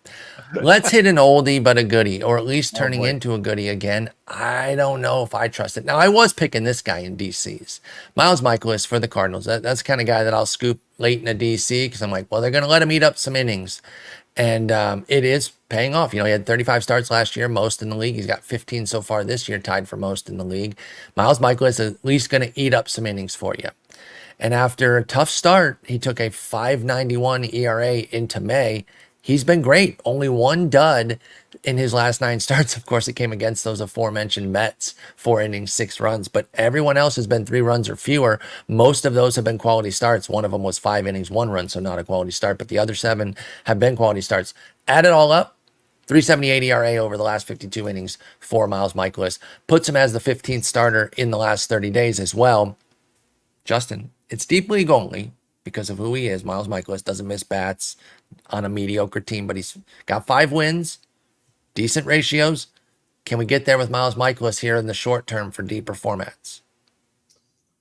Let's hit an oldie but a goodie, or at least turning into a goodie again. I don't know if I trust it. Now, I was picking this guy in DCs. Miles Mikolas for the Cardinals. That's the kind of guy that I'll scoop late in a DC because I'm like, well, they're going to let him eat up some innings. And it is paying off. He had 35 starts last year, most in the league. He's got 15 so far this year, tied for most in the league. Miles Mikolas is at least going to eat up some innings for you. And after a tough start, he took a 5.91 ERA into May. He's been great. Only 1 dud in his last 9 starts. Of course, it came against those aforementioned Mets, 4 innings, 6 runs. But everyone else has been 3 runs or fewer. Most of those have been quality starts. One of them was 5 innings, 1 run, so not a quality start. But the other 7 have been quality starts. Add it all up, 3.78 ERA over the last 52 innings for Miles Mikolas. Puts him as the 15th starter in the last 30 days as well. Justin, it's deep league only because of who he is. Miles Mikolas doesn't miss bats on a mediocre team, but he's got 5 wins, decent ratios. Can we get there with Miles Mikolas here in the short term for deeper formats?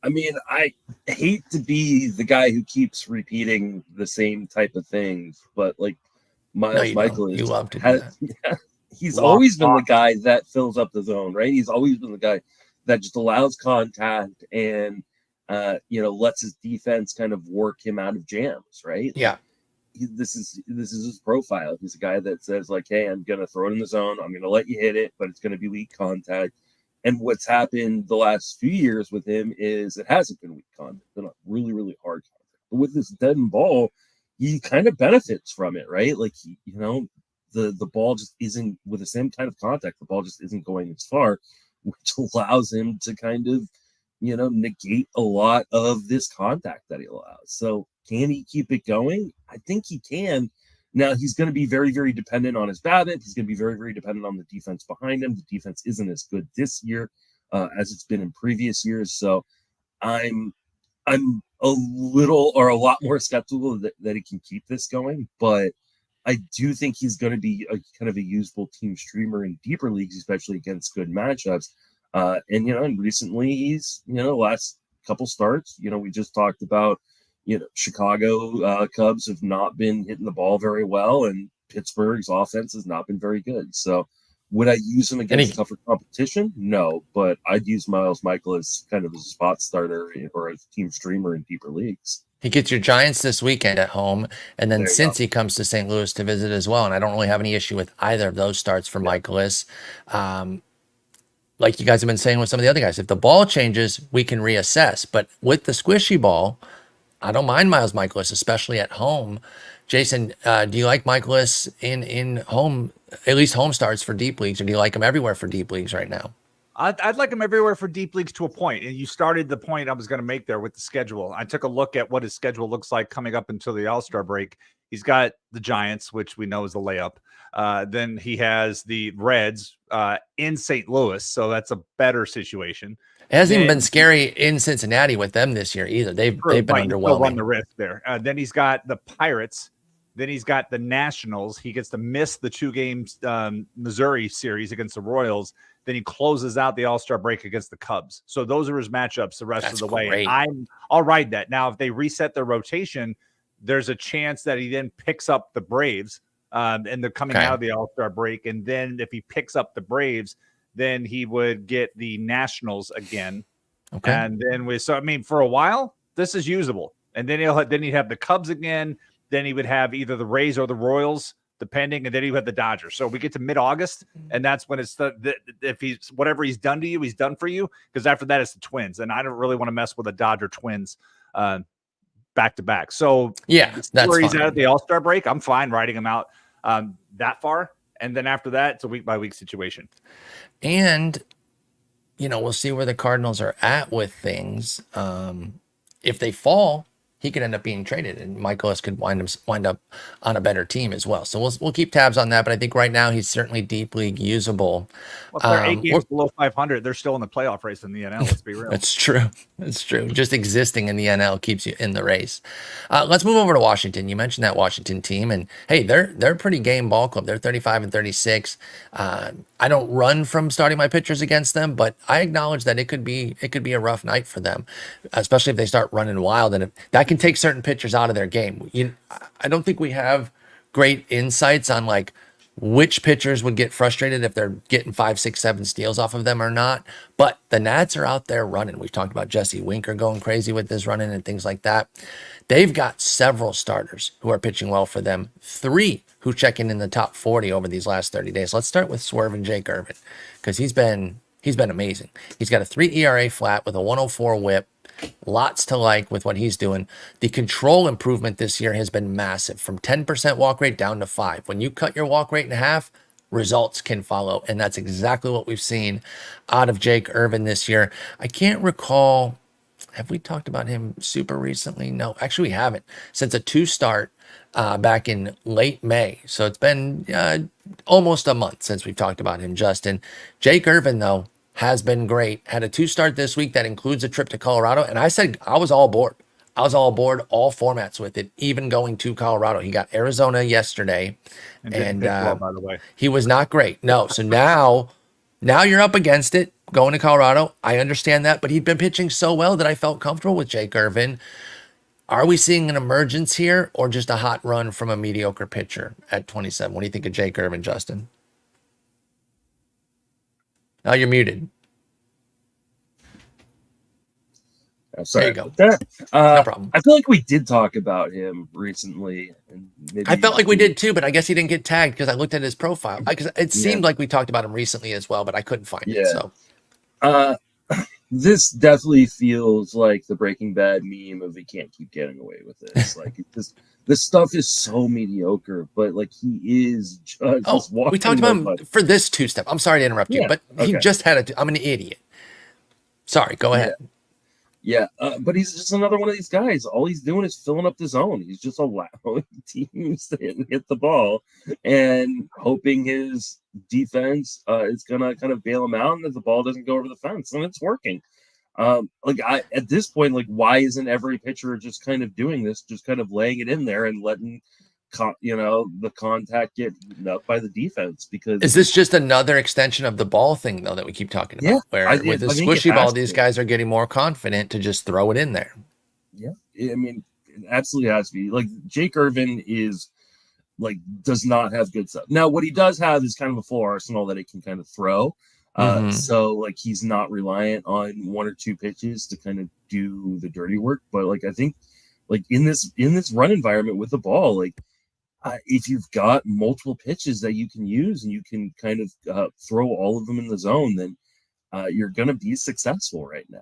I mean, I hate to be the guy who keeps repeating the same type of things, but like Miles Mikolas, you love to do that. He's always been the guy that fills up the zone, right? He's always been the guy that just allows contact and lets his defense kind of work him out of jams, right? Yeah. This is his profile. He's a guy that says like, hey, I'm going to throw it in the zone. I'm going to let you hit it, but it's going to be weak contact. And what's happened the last few years with him is it hasn't been weak contact. It's been really, really hard contact. But with this dead ball, he kind of benefits from it, right? Like, the ball just isn't with the same kind of contact. The ball just isn't going as far, which allows him to kind of, negate a lot of this contact that he allows. So can he keep it going? I think he can. Now, he's going to be very, very dependent on his BABIP. He's going to be very, very dependent on the defense behind him. The defense isn't as good this year as it's been in previous years. So I'm a little or a lot more skeptical that he can keep this going. But I do think he's going to be a kind of a usable team streamer in deeper leagues, especially against good matchups. And recently he's, last couple starts, we just talked about, Chicago Cubs have not been hitting the ball very well, and Pittsburgh's offense has not been very good. So would I use him against tougher competition? No, but I'd use Miles Mikolas kind of as a spot starter or a team streamer in deeper leagues. He gets your Giants this weekend at home, and then since he comes to St. Louis to visit as well, and I don't really have any issue with either of those starts for Mikolas. Like you guys have been saying with some of the other guys, if the ball changes, we can reassess. But with the squishy ball, I don't mind Miles Mikolas, especially at home. Jason, do you like Mikolas in home, at least home starts for deep leagues, or do you like him everywhere for deep leagues right now? I'd like him everywhere for deep leagues to a point. And you started the point I was going to make there with the schedule. I took a look at what his schedule looks like coming up until the All-Star break. He's got the Giants, which we know is the layup. Then he has the Reds in St. Louis, so that's a better situation. It hasn't even been scary in Cincinnati with them this year either. They've been underwhelming. Run the risk there. Then he's got the Pirates. Then he's got the Nationals. He gets to miss the 2 games Missouri series against the Royals. Then he closes out the All-Star break against the Cubs. So those are his matchups the rest of the way. I'll ride that. Now, if they reset their rotation, there's a chance that he then picks up the Braves, and they're coming out of the All-Star break. And then if he picks up the Braves, then he would get the Nationals again. Okay. And then for a while, this is usable. And then he'd have the Cubs again. Then he would have either the Rays or the Royals, depending, and then he would have the Dodgers. So we get to mid-August, and that's when it's if he's whatever he's done to you, he's done for you. Because after that, it's the Twins, and I don't really want to mess with the Dodger Twins back to back. So that's where he's at the All-Star break. I'm fine riding him out that far, and then after that, it's a week by week situation. And we'll see where the Cardinals are at with things. If they fall, he could end up being traded, and Mikolas could wind up on a better team as well. So we'll keep tabs on that. But I think right now he's certainly deep league usable. Well, if they're 8 games below 500, they're still in the playoff race in the NL. Let's be real. That's true. That's true. Just existing in the NL keeps you in the race. Let's move over to Washington. You mentioned that Washington team, and hey, they're a pretty game ball club. They're 35-36. I don't run from starting my pitchers against them, but I acknowledge that it could be a rough night for them, especially if they start running wild, and that can take certain pitchers out of their game. I don't think we have great insights on like which pitchers would get frustrated if they're getting 5, 6, 7 steals off of them or not. But the Nats are out there running. We've talked about Jesse Winker going crazy with this running and things like that. They've got several starters who are pitching well for them. 3 who check in the top 40 over these last 30 days. Let's start with Swerve and Jake Irvin, because he's been amazing. He's got a 3 ERA flat with a 104 whip. Lots to like with what he's doing. The control improvement this year has been massive, from 10% walk rate down to 5. When you cut your walk rate in half, results can follow. And that's exactly what we've seen out of Jake Irvin this year. I can't recall, have we talked about him super recently? No, actually we haven't. Since a 2 start back in late May. So it's been almost a month since we've talked about him, Justin. Jake Irvin, though, has been great. Had a 2 start this week that includes a trip to Colorado. And I said I was all aboard. I was all aboard, all formats with it, even going to Colorado. He got Arizona yesterday. And well, by the way, he was not great. No. So now you're up against it, going to Colorado. I understand that. But he'd been pitching so well that I felt comfortable with Jake Irvin. Are we seeing an emergence here, or just a hot run from a mediocre pitcher at 27? What do you think of Jake Irvin, Justin? Now you're muted. Sorry there you go. That. No problem. I feel like we did talk about him recently. And I felt like we did too, but I guess he didn't get tagged because I looked at his profile. It seemed like we talked about him recently as well, but I couldn't find it. So, this definitely feels like the Breaking Bad meme of he can't keep getting away with this. Like this stuff is so mediocre, but like he is just we talked about him for this 2-step. I'm sorry to interrupt you, but he just had I'm an idiot. Sorry, go ahead. Yeah, but he's just another one of these guys. All he's doing is filling up the zone. He's just allowing teams to hit the ball and hoping his defense is gonna kind of bail him out and that the ball doesn't go over the fence, and it's working. At this point, like, why isn't every pitcher just kind of doing this, just kind of laying it in there and letting the contact get eaten up by the defense? Because is this just another extension of the ball thing, though, that we keep talking about? Yeah, where with the squishy ball, these guys are getting more confident to just throw it in there. Yeah, I mean, it absolutely has to be. Like, Jake Irvin does not have good stuff. Now, what he does have is kind of a full arsenal that it can kind of throw. So like, he's not reliant on one or two pitches to kind of do the dirty work. But like, I think like in this run environment with the ball, like, if you've got multiple pitches that you can use and you can kind of throw all of them in the zone, then you're going to be successful right now.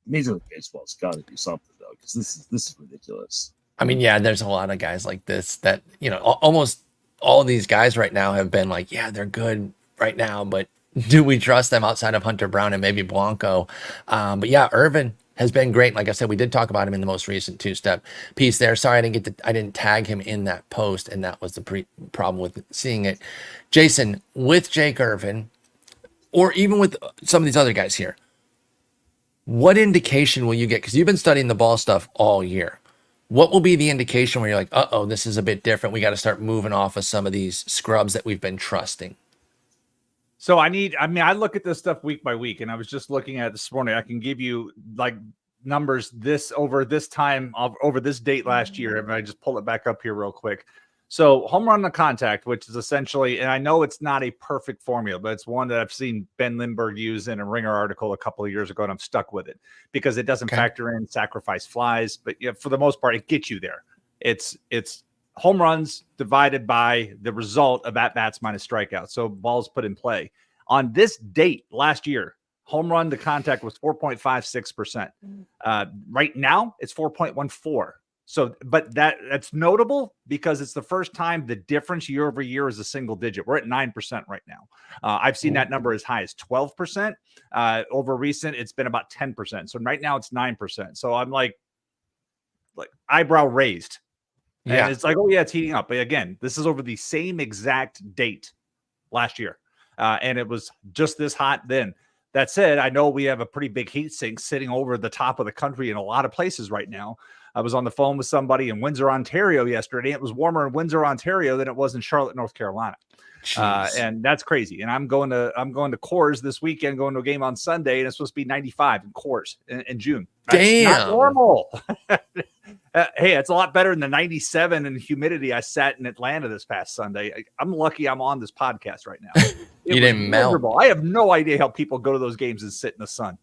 Major League Baseball's got to do something, though, because this is ridiculous. I mean, yeah, there's a lot of guys like this that, almost all of these guys right now have been like, yeah, they're good right now, but do we trust them outside of Hunter Brown and maybe Blanco? But yeah, Irvin has been great. Like I said, we did talk about him in the most recent two-step piece there. Sorry, I didn't tag him in that post, and that was the problem with seeing it. Jason, with Jake Irvin, or even with some of these other guys here, what indication will you get? Because you've been studying the ball stuff all year. What will be the indication where you're like, uh-oh, this is a bit different. We got to start moving off of some of these scrubs that we've been trusting? So I look at this stuff week by week, and I was just looking at it this morning. I can give you like numbers over this date last year. If I just pull it back up here real quick. So home run to contact, which is essentially, and I know it's not a perfect formula, but it's one that I've seen Ben Lindbergh use in a Ringer article a couple of years ago, and I'm stuck with it because it doesn't factor in sacrifice flies, but for the most part, it gets you there. It's home runs divided by the result of at-bats minus strikeouts. So balls put in play. On this date last year, home run to contact was 4.56%. Right now, it's 4.14. So, but that's notable because it's the first time the difference year over year is a single digit. We're at 9% right now. I've seen that number as high as 12%. Over recent, it's been about 10%. So right now it's 9%. So I'm like eyebrow raised. Yeah. And it's like, oh yeah, it's heating up. But again, this is over the same exact date last year. And it was just this hot then. That said, I know we have a pretty big heat sink sitting over the top of the country in a lot of places right now. I was on the phone with somebody in Windsor, Ontario yesterday. It was warmer in Windsor, Ontario than it was in Charlotte, North Carolina. And that's crazy. And I'm going to Coors this weekend, going to a game on Sunday, and it's supposed to be 95 in Coors in June. That's not normal. Hey, it's a lot better than the 97 and humidity I sat in Atlanta this past Sunday. I'm lucky I'm on this podcast right now. You didn't melt. I have no idea how people go to those games and sit in the sun.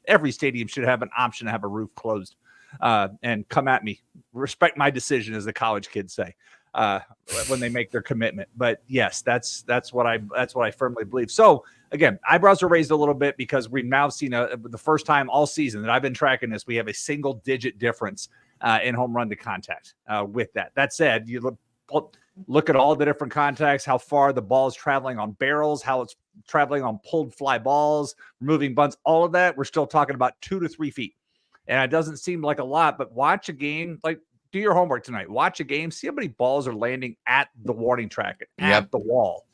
Every stadium should have an option to have a roof closed. And come at me. Respect my decision, as the college kids say, when they make their commitment. But yes, that's what I firmly believe. So again, eyebrows are raised a little bit because we've now seen the first time all season that I've been tracking this, we have a single digit difference in home run to contact with that. That said, you look at all the different contacts, how far the ball is traveling on barrels, how it's traveling on pulled fly balls, removing bunts, all of that. We're still talking about 2 to 3 feet. And it doesn't seem like a lot, but watch a game, like do your homework tonight. Watch a game, see how many balls are landing at the warning track, at the wall.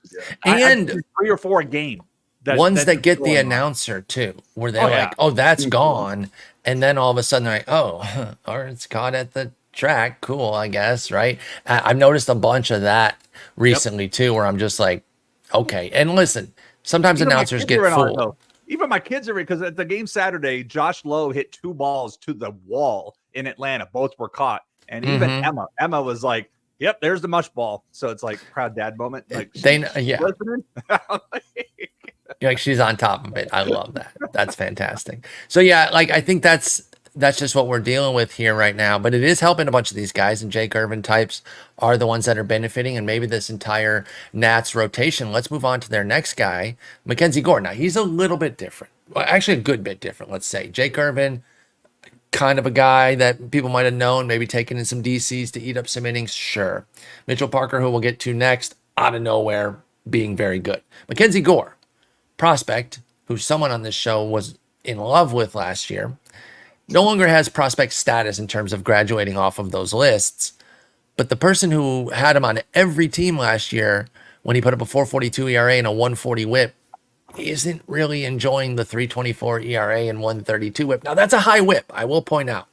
Yeah. And 3 or 4 a game. Ones that get the announcer too, where they're like, oh, that's gone. And then all of a sudden they're like, oh, or it's caught at the track. Cool, I guess, right? I've noticed a bunch of that recently too, where I'm just like, okay. And listen, sometimes announcers get fooled. Even my kids are, because at the game Saturday, Josh Lowe hit 2 balls to the wall in Atlanta. Both were caught. And even Emma was like, yep, there's the mush ball. So it's like proud dad moment. Like, like she's on top of it. I love that. That's fantastic. So yeah, like I think that's just what we're dealing with here right now. But it is helping a bunch of these guys, and Jake Irvin types are the ones that are benefiting, and maybe this entire Nats rotation. Let's move on to their next guy, MacKenzie Gore. Now he's a little bit different. Well, actually a good bit different, let's say. Jake Irvin, kind of a guy that people might have known, maybe taking in some DCs to eat up some innings. Sure. Mitchell Parker, who we'll get to next, out of nowhere, being very good. MacKenzie Gore, prospect, who someone on this show was in love with last year, no longer has prospect status in terms of graduating off of those lists. But the person who had him on every team last year when he put up a 4.42 ERA and a 1.40 WHIP isn't really enjoying the 3.24 ERA and 1.32 WHIP. Now that's a high WHIP, I will point out.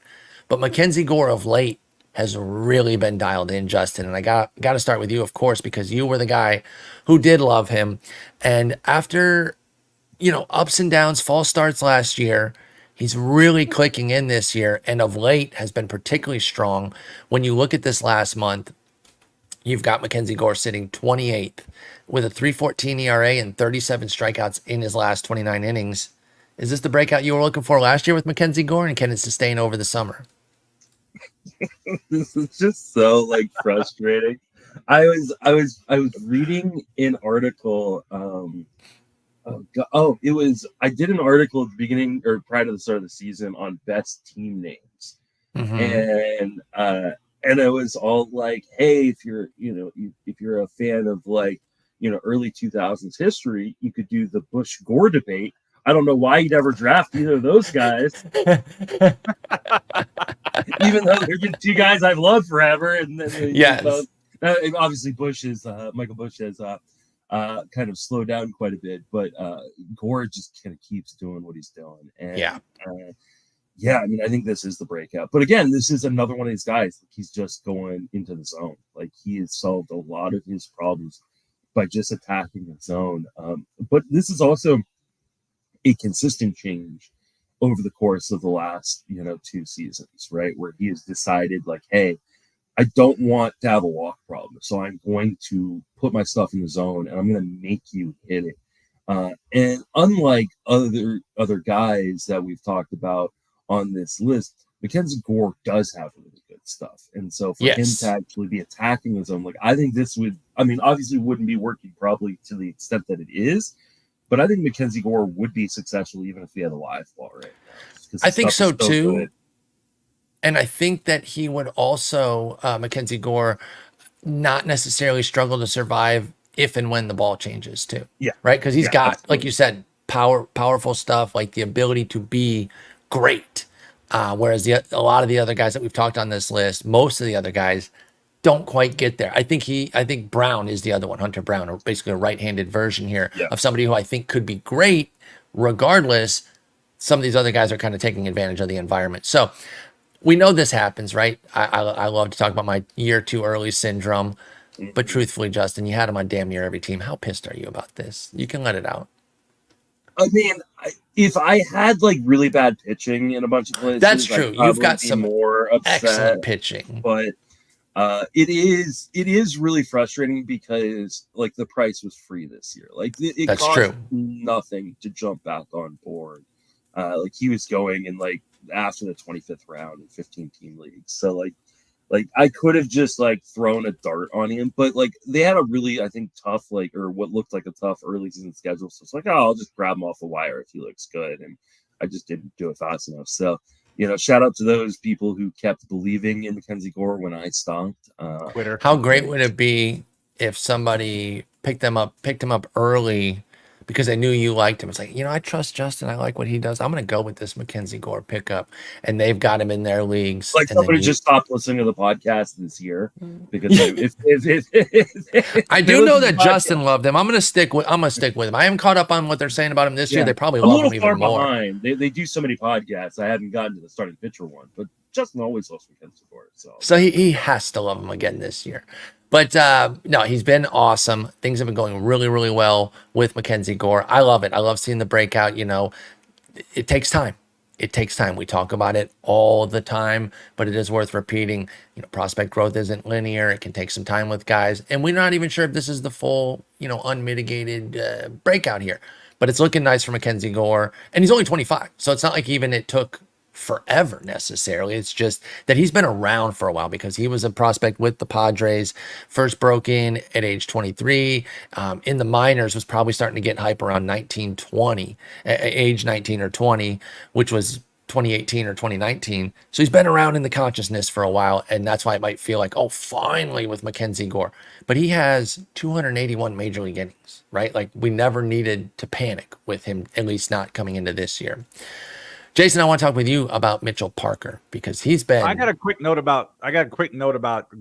But MacKenzie Gore of late has really been dialed in, Justin. And I got to start with you, of course, because you were the guy who did love him. And after, ups and downs, false starts last year, he's really clicking in this year. And of late has been particularly strong. When you look at this last month, you've got MacKenzie Gore sitting 28th with a 3.14 ERA and 37 strikeouts in his last 29 innings. Is this the breakout you were looking for last year with MacKenzie Gore, and can it sustain over the summer? This is just so like frustrating. I was reading an article. I did an article at the beginning or prior to the start of the season on best team names, and it was all like, hey, if you're a fan of like early 2000s history, you could do the Bush Gore debate. I don't know why you'd ever draft either of those guys. Even though they're just two guys I've loved forever. And then yes. Obviously Michael Bush has kind of slowed down quite a bit, but Gore just kind of keeps doing what he's doing. And I mean, I think this is the breakout. But again, this is another one of these guys. Like, he's just going into the zone. Like, he has solved a lot of his problems by just attacking the zone. But this is also a consistent change over the course of the last, 2 seasons, right? Where he has decided like, hey, I don't want to have a walk problem. So I'm going to put my stuff in the zone and I'm going to make you hit it. And unlike other guys that we've talked about on this list, MacKenzie Gore does have really good stuff. And so for him to actually be attacking the zone, like, I think this obviously wouldn't be working probably to the extent that it is, but I think MacKenzie Gore would be successful even if he had a live ball right now. I think so too. Good. And I think that he would also, MacKenzie Gore, not necessarily struggle to survive if and when the ball changes too. Yeah. Right? Because he's got, absolutely. like you said, powerful stuff, like the ability to be great. Whereas a lot of the other guys that we've talked on this list, most of the other guys don't quite get there. I think Brown is the other one, Hunter Brown, or basically a right-handed version here of somebody who I think could be great regardless. Some of these other guys are kind of taking advantage of the environment. So we know this happens, right? I love to talk about my year too early syndrome, but truthfully, Justin, you had him on damn near every team. How pissed are you about this? You can let it out. I mean, if I had like really bad pitching in a bunch of places, that's true. You've got some more upset, excellent pitching, but it is really frustrating because like the price was free this year. Like it that's cost true. Nothing to jump back on board. Like he was going in like after the 25th round in 15-team leagues. So like I could have just like thrown a dart on him, but like they had a really, I think, tough, like, or what looked like a tough early season schedule. So it's like, oh, I'll just grab him off the wire if he looks good. And I just didn't do it fast enough. So, shout out to those people who kept believing in MacKenzie Gore when I stopped. Twitter. How great would it be if somebody picked him up early because they knew you liked him? It's like, I trust Justin. I like what he does. I'm going to go with this MacKenzie Gore pickup. And they've got him in their leagues. Like somebody just stopped listening to the podcast this year because if I do know that Justin loved him. I'm going to stick with him. I haven't caught up on what they're saying about him this year. They probably love him even more. Behind. They do so many podcasts. I haven't gotten to the starting pitcher one, but Justin always loves MacKenzie Gore. So he has to love him again this year. But no, he's been awesome. Things have been going really, really well with MacKenzie Gore. I love it. I love seeing the breakout. It takes time. It takes time. We talk about it all the time, but it is worth repeating. Prospect growth isn't linear. It can take some time with guys. And we're not even sure if this is the full, unmitigated breakout here. But it's looking nice for MacKenzie Gore. And he's only 25. So it's not like even it took forever necessarily. It's just that he's been around for a while because he was a prospect with the Padres, first broke in at age 23, in the minors, was probably starting to get hype around age 19 or 20, which was 2018 or 2019. So he's been around in the consciousness for a while, and that's why it might feel like, oh, finally with MacKenzie Gore. But he has 281 major league innings, right? Like, we never needed to panic with him, at least not coming into this year. Jason, I want to talk with you about Mitchell Parker because he's been. I got a quick note about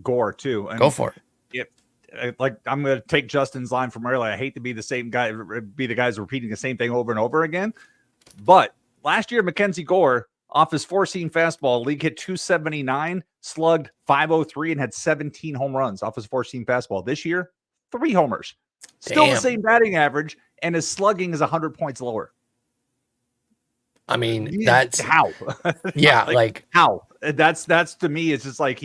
Gore too. And go for it. Like I'm going to take Justin's line from earlier. I hate to be the same guy, be the guys repeating the same thing over and over again. But last year, MacKenzie Gore, off his 4-seam fastball, league hit 279, slugged 503, and had 17 home runs off his 4-seam fastball. This year, 3 homers. Still the same batting average, and his slugging is 100 points lower. I mean, that's how. Yeah, like how. That's to me, it's just like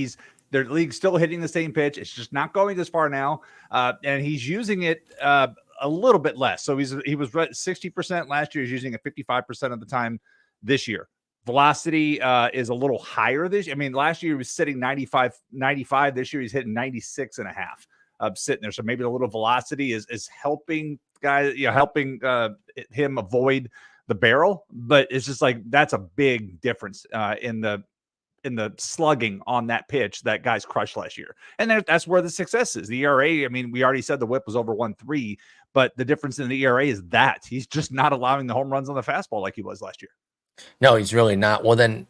their league's still hitting the same pitch. It's just not going this far now. And he's using it a little bit less. So he was 60% last year. He's using it 55% of the time this year. Velocity is a little higher this year. I mean, last year he was sitting 95. This year he's hitting 96 and a half sitting there. So maybe a little velocity is helping guys, helping him avoid the barrel, but it's just like that's a big difference in the slugging on that pitch that guys crushed last year. And that's where the success is. The ERA, I mean, we already said the whip was over 1.3, but the difference in the ERA is that he's just not allowing the home runs on the fastball like he was last year. No, he's really not. Well, then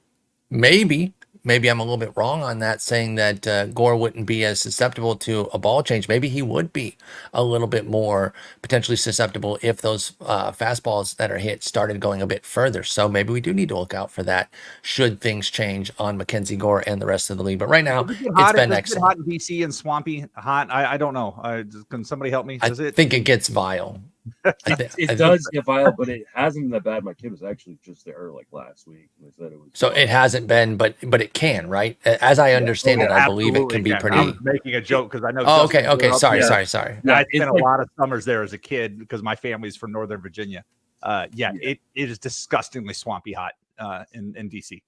maybe I'm a little bit wrong on that, saying that Gore wouldn't be as susceptible to a ball change. Maybe he would be a little bit more potentially susceptible if those fastballs that are hit started going a bit further. So maybe we do need to look out for that should things change on MacKenzie Gore and the rest of the league. But right now, it's been excellent. Hot in DC and swampy hot. I don't know. Can somebody help me? I think it gets vile. It does get vile, but it hasn't been that bad. My kid was actually just there like last week. And they said it was. So it hasn't been, but it can, right? As I understand it, I believe it can be pretty. I was making a joke because I know. Oh, okay. Sorry. Yeah, I spent a lot of summers there as a kid because my family's from Northern Virginia. It is disgustingly swampy hot in DC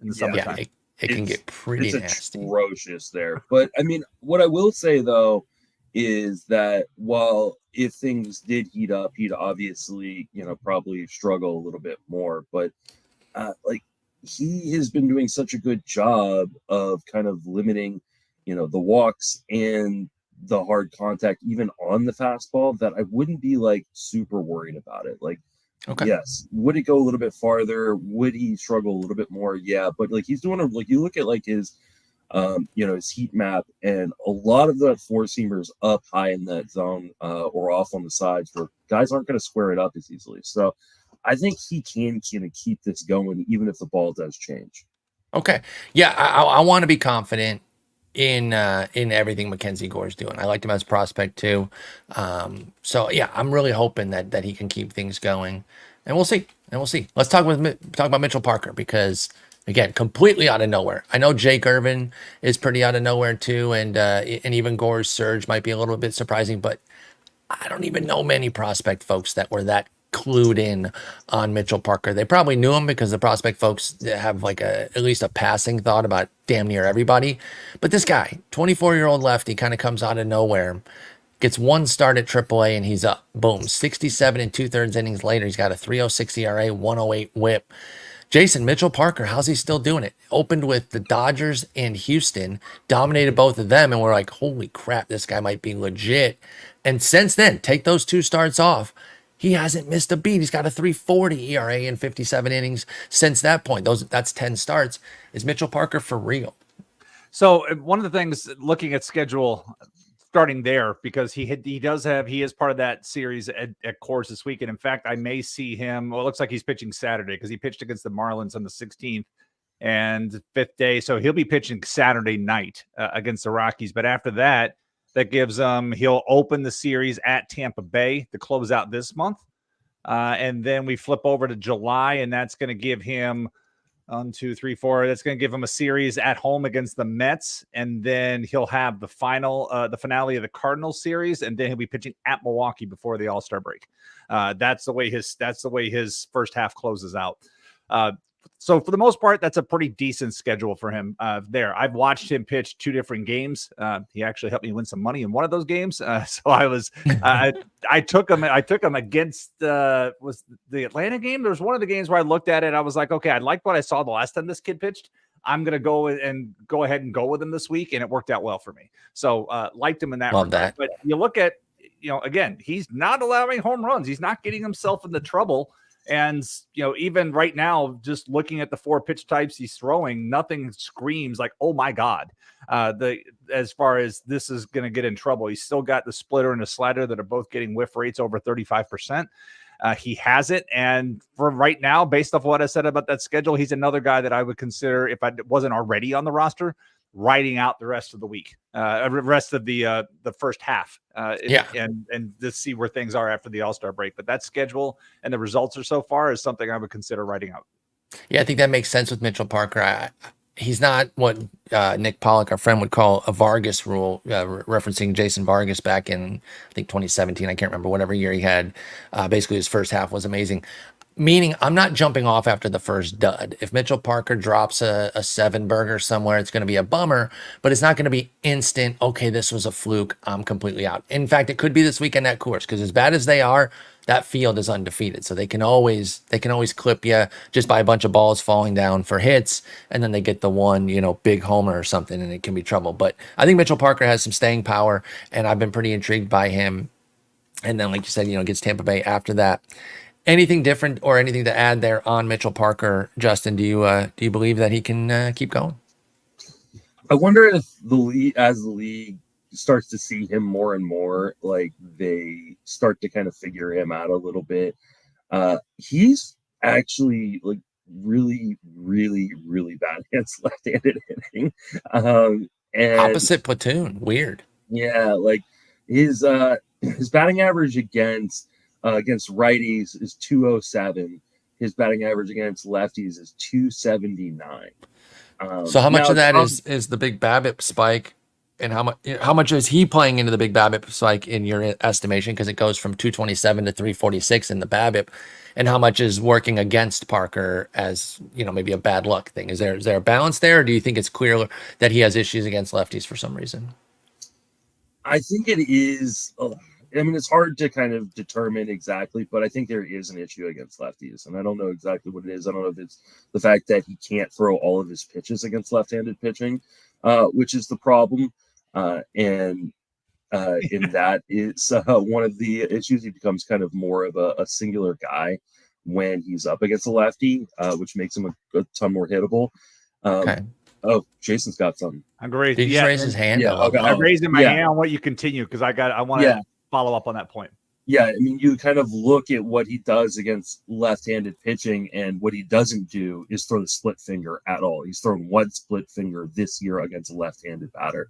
in the summertime. Yeah, it can get pretty nasty. Atrocious there. But I mean, what I will say though is that while if things did heat up, he'd obviously, probably struggle a little bit more. But like he has been doing such a good job of kind of limiting, the walks and the hard contact, even on the fastball, that I wouldn't be like super worried about it. Like, okay. Yes, would it go a little bit farther? Would he struggle a little bit more? Yeah, but like he's doing like you look at like his his heat map, and a lot of the 4-seamers up high in that zone or off on the sides where guys aren't going to square it up as easily. So I think he can keep this going even if the ball does change. Okay. Yeah, I want to be confident in everything MacKenzie Gore's doing. I liked him as a prospect too. So yeah, I'm really hoping that he can keep things going, and we'll see. Let's talk about Mitchell Parker, because again, completely out of nowhere. I know Jake Irvin is pretty out of nowhere too, and even Gore's surge might be a little bit surprising, but I don't even know many prospect folks that were that clued in on Mitchell Parker. They probably knew him because the prospect folks have like at least a passing thought about damn near everybody. But this guy, 24-year-old lefty, kind of comes out of nowhere, gets one start at AAA, and he's up. Boom, 67 and 2/3 innings later, he's got a 3.06 ERA, 1.08 WHIP. Jason, Mitchell Parker, how's he still doing it? Opened with the Dodgers and Houston, dominated both of them, and we're like, holy crap, this guy might be legit. And since then, take those 2 starts off, he hasn't missed a beat. He's got a 3.40 ERA in 57 innings since that point. That's 10 starts. Is Mitchell Parker for real? So one of the things, looking at schedule, starting there, because he is part of that series at Coors this weekend. In fact, I may see him. Well, it looks like he's pitching Saturday because he pitched against the Marlins on the 16th and 5th day. So he'll be pitching Saturday night against the Rockies. But after that gives he'll open the series at Tampa Bay to close out this month. And then we flip over to July, and that's going to give him 1, 2, 3, 4. That's going to give him a series at home against the Mets, and then he'll have the finale of the Cardinals series, and then he'll be pitching at Milwaukee before the All-Star break. That's the way his first half closes out. So for the most part, that's a pretty decent schedule for him there. I've watched him pitch 2 different games. He actually helped me win some money in one of those games. So I took him against was the Atlanta game. There was one of the games where I looked at it. I was like, okay, I liked what I saw the last time this kid pitched. I'm going to go ahead and go with him this week. And it worked out well for me. So liked him in that. Love that. But you look at, again, he's not allowing home runs. He's not getting himself into trouble. And, even right now, just looking at the 4 pitch types he's throwing, nothing screams like, oh my God, as far as this is going to get in trouble. He's still got the splitter and the slider that are both getting whiff rates over 35%. He has it. And for right now, based off what I said about that schedule, he's another guy that I would consider, if I wasn't already on the roster, riding out the rest of the week, rest of the first half, and to see where things are after the All-Star break. But that schedule and the results are so far is something I would consider writing out. Yeah, I think that makes sense with Mitchell Parker. He's not what Nick Pollock, our friend, would call a Vargas rule, referencing Jason Vargas back in, I think, 2017. I can't remember, whatever year he had. Basically, his first half was amazing. Meaning, I'm not jumping off after the first dud. If Mitchell Parker drops a 7 burger somewhere, it's going to be a bummer, but it's not going to be instant, okay, this was a fluke, I'm completely out. In fact, it could be this weekend at Coors, because as bad as they are, that field is undefeated. So they can always clip you just by a bunch of balls falling down for hits, and then they get the one, big homer or something, and it can be trouble. But I think Mitchell Parker has some staying power, and I've been pretty intrigued by him. And then, like you said, gets Tampa Bay after that. Anything different or anything to add there on Mitchell Parker, Justin? Do you believe that he can keep going? I wonder if as the league starts to see him more and more, like they start to kind of figure him out a little bit. He's actually like really, really, really bad against left-handed hitting. And opposite platoon, weird. Yeah, like his batting average against righties is 207. His batting average against lefties is 279. So how much of that is the big BABIP spike, and how much is he playing into the big BABIP spike in your estimation? Because it goes from 227 to 346 in the BABIP, and how much is working against Parker as maybe a bad luck thing? Is there a balance there, or do you think it's clear that he has issues against lefties for some reason? I think it is. I mean, it's hard to kind of determine exactly, but I think there is an issue against lefties, and I don't know exactly what it is. I don't know if it's the fact that he can't throw all of his pitches against left-handed pitching, which is the problem. In that is one of the issues. He becomes kind of more of a singular guy when he's up against a lefty, which makes him a ton more hittable. Okay. Oh, Jason's got something. I'm great. Did you raise his hand? Yeah, okay. I'm raising my hand. I want you to continue because I want to follow up on that point. Yeah, I mean, you kind of look at what he does against left-handed pitching, and what he doesn't do is throw the split finger at all. He's thrown one split finger this year against a left-handed batter.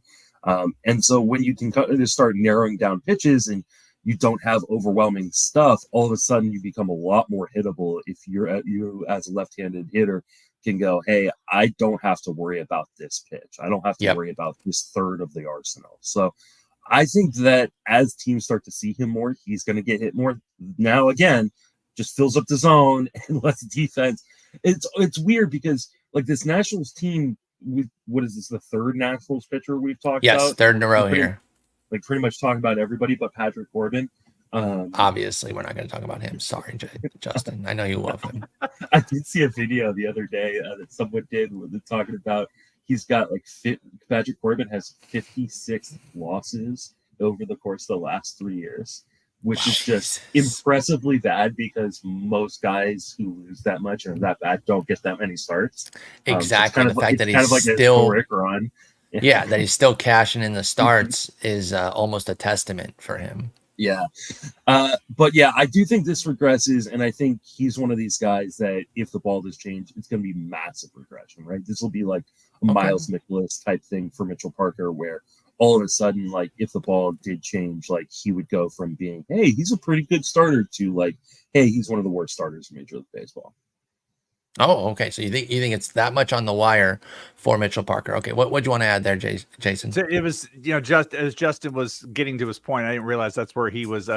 And so when you can kind of start narrowing down pitches and you don't have overwhelming stuff, all of a sudden you become a lot more hittable if you as a left-handed hitter can go, hey, I don't have to worry about this pitch. I don't have to worry about this third of the arsenal. So I think that as teams start to see him more, he's going to get hit more. Now, again, just fills up the zone and lets the defense. It's weird because like this Nationals team, what is this, the third Nationals pitcher we've talked about? Yes, third in a row here. Like pretty much talking about everybody but Patrick Corbin. Obviously, we're not going to talk about him. Sorry, Justin. I know you love him. I did see a video the other day that someone did where they're talking about he's got Patrick Corbin has 56 losses over the course of the last 3 years, which is just impressively bad because most guys who lose that much or that bad don't get that many starts. Exactly. The fact that he's still run. Yeah, that he's still cashing in the starts is almost a testament for him. Yeah. But yeah, I do think this regresses, and I think he's one of these guys that if the ball does change, it's going to be massive regression, right? This will be like a Miles Mikolas type thing for Mitchell Parker, where all of a sudden, like if the ball did change, like he would go from being, hey, he's a pretty good starter to like, hey, he's one of the worst starters in Major League Baseball. Oh, okay. So you think it's that much on the wire for Mitchell Parker? Okay, what do you want to add there, Jason? So it was, just as Justin was getting to his point, I didn't realize that's where he was